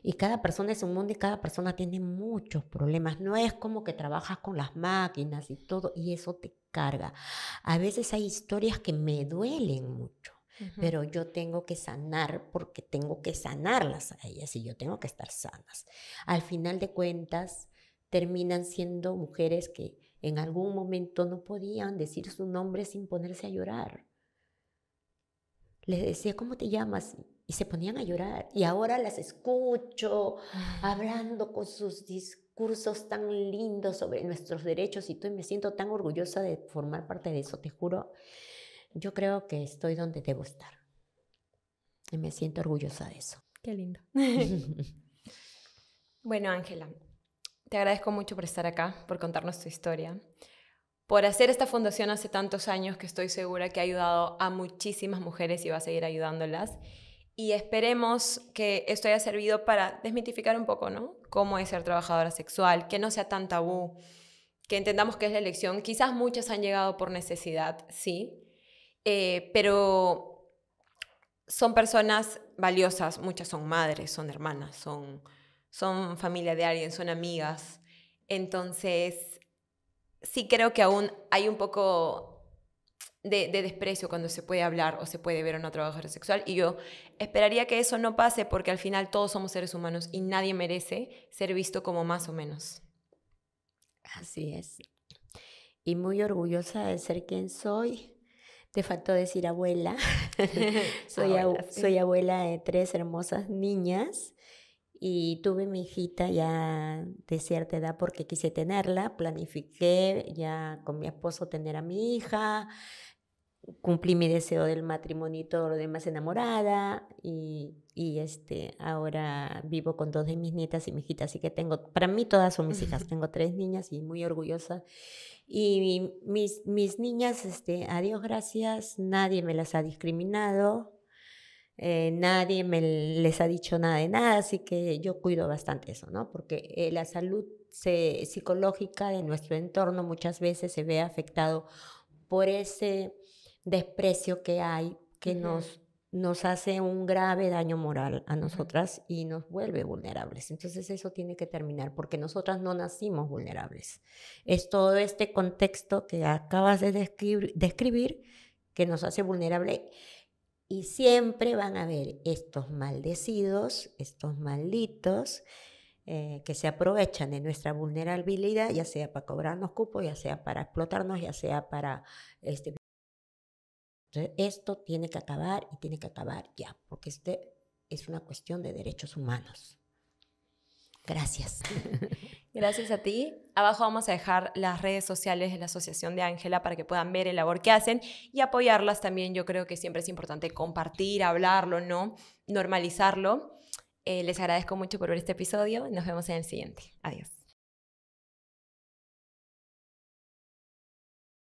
y cada persona es un mundo y cada persona tiene muchos problemas. No es como que trabajas con las máquinas y todo y eso te carga. A veces hay historias que me duelen mucho. Pero yo tengo que sanar porque tengo que sanarlas a ellas y yo tengo que estar sanas. Al final de cuentas, terminan siendo mujeres que en algún momento no podían decir su nombre sin ponerse a llorar. Les decía, ¿cómo te llamas? Y se ponían a llorar. Y ahora las escucho hablando con sus discursos tan lindos sobre nuestros derechos y todo, y me siento tan orgullosa de formar parte de eso, te juro. Yo creo que estoy donde debo estar. Y me siento orgullosa de eso. Qué lindo. Bueno, Ángela, te agradezco mucho por estar acá, por contarnos tu historia, por hacer esta fundación hace tantos años que estoy segura que ha ayudado a muchísimas mujeres y va a seguir ayudándolas. Y esperemos que esto haya servido para desmitificar un poco, ¿no? Cómo es ser trabajadora sexual, que no sea tan tabú, que entendamos que es la elección. Quizás muchas han llegado por necesidad, sí, pero son personas valiosas, muchas son madres, son hermanas, son familia de alguien, son amigas. Entonces, sí creo que aún hay un poco de desprecio cuando se puede hablar o se puede ver a una trabajadora sexual, y yo esperaría que eso no pase porque al final todos somos seres humanos y nadie merece ser visto como más o menos. Así es. Y muy orgullosa de ser quien soy. Te faltó decir abuela. Soy abuela de 3 hermosas niñas y tuve mi hijita ya de cierta edad porque quise tenerla. Planifiqué ya con mi esposo tener a mi hija. Cumplí mi deseo del matrimonio y todo lo demás enamorada y ahora vivo con 2 de mis nietas y mi hijita, así que para mí todas son mis hijas, tengo 3 niñas y muy orgullosa. Y mis niñas, a Dios gracias, nadie me las ha discriminado, nadie les ha dicho nada de nada, así que yo cuido bastante eso, ¿no? Porque la salud psicológica de nuestro entorno muchas veces se ve afectado por ese desprecio que hay, que nos hace un grave daño moral a nosotras y nos vuelve vulnerables. Entonces eso tiene que terminar porque nosotras no nacimos vulnerables. Es todo este contexto que acabas de describir que nos hace vulnerable y siempre van a haber estos maldecidos, estos malditos que se aprovechan de nuestra vulnerabilidad, ya sea para cobrarnos cupos, ya sea para explotarnos, ya sea para entonces, esto tiene que acabar y tiene que acabar ya, porque es una cuestión de derechos humanos. Gracias. Gracias a ti. Abajo vamos a dejar las redes sociales de la Asociación de Ángela para que puedan ver el labor que hacen y apoyarlas también. Yo creo que siempre es importante compartir, hablarlo, ¿no? Normalizarlo. Les agradezco mucho por ver este episodio. Nos vemos en el siguiente. Adiós.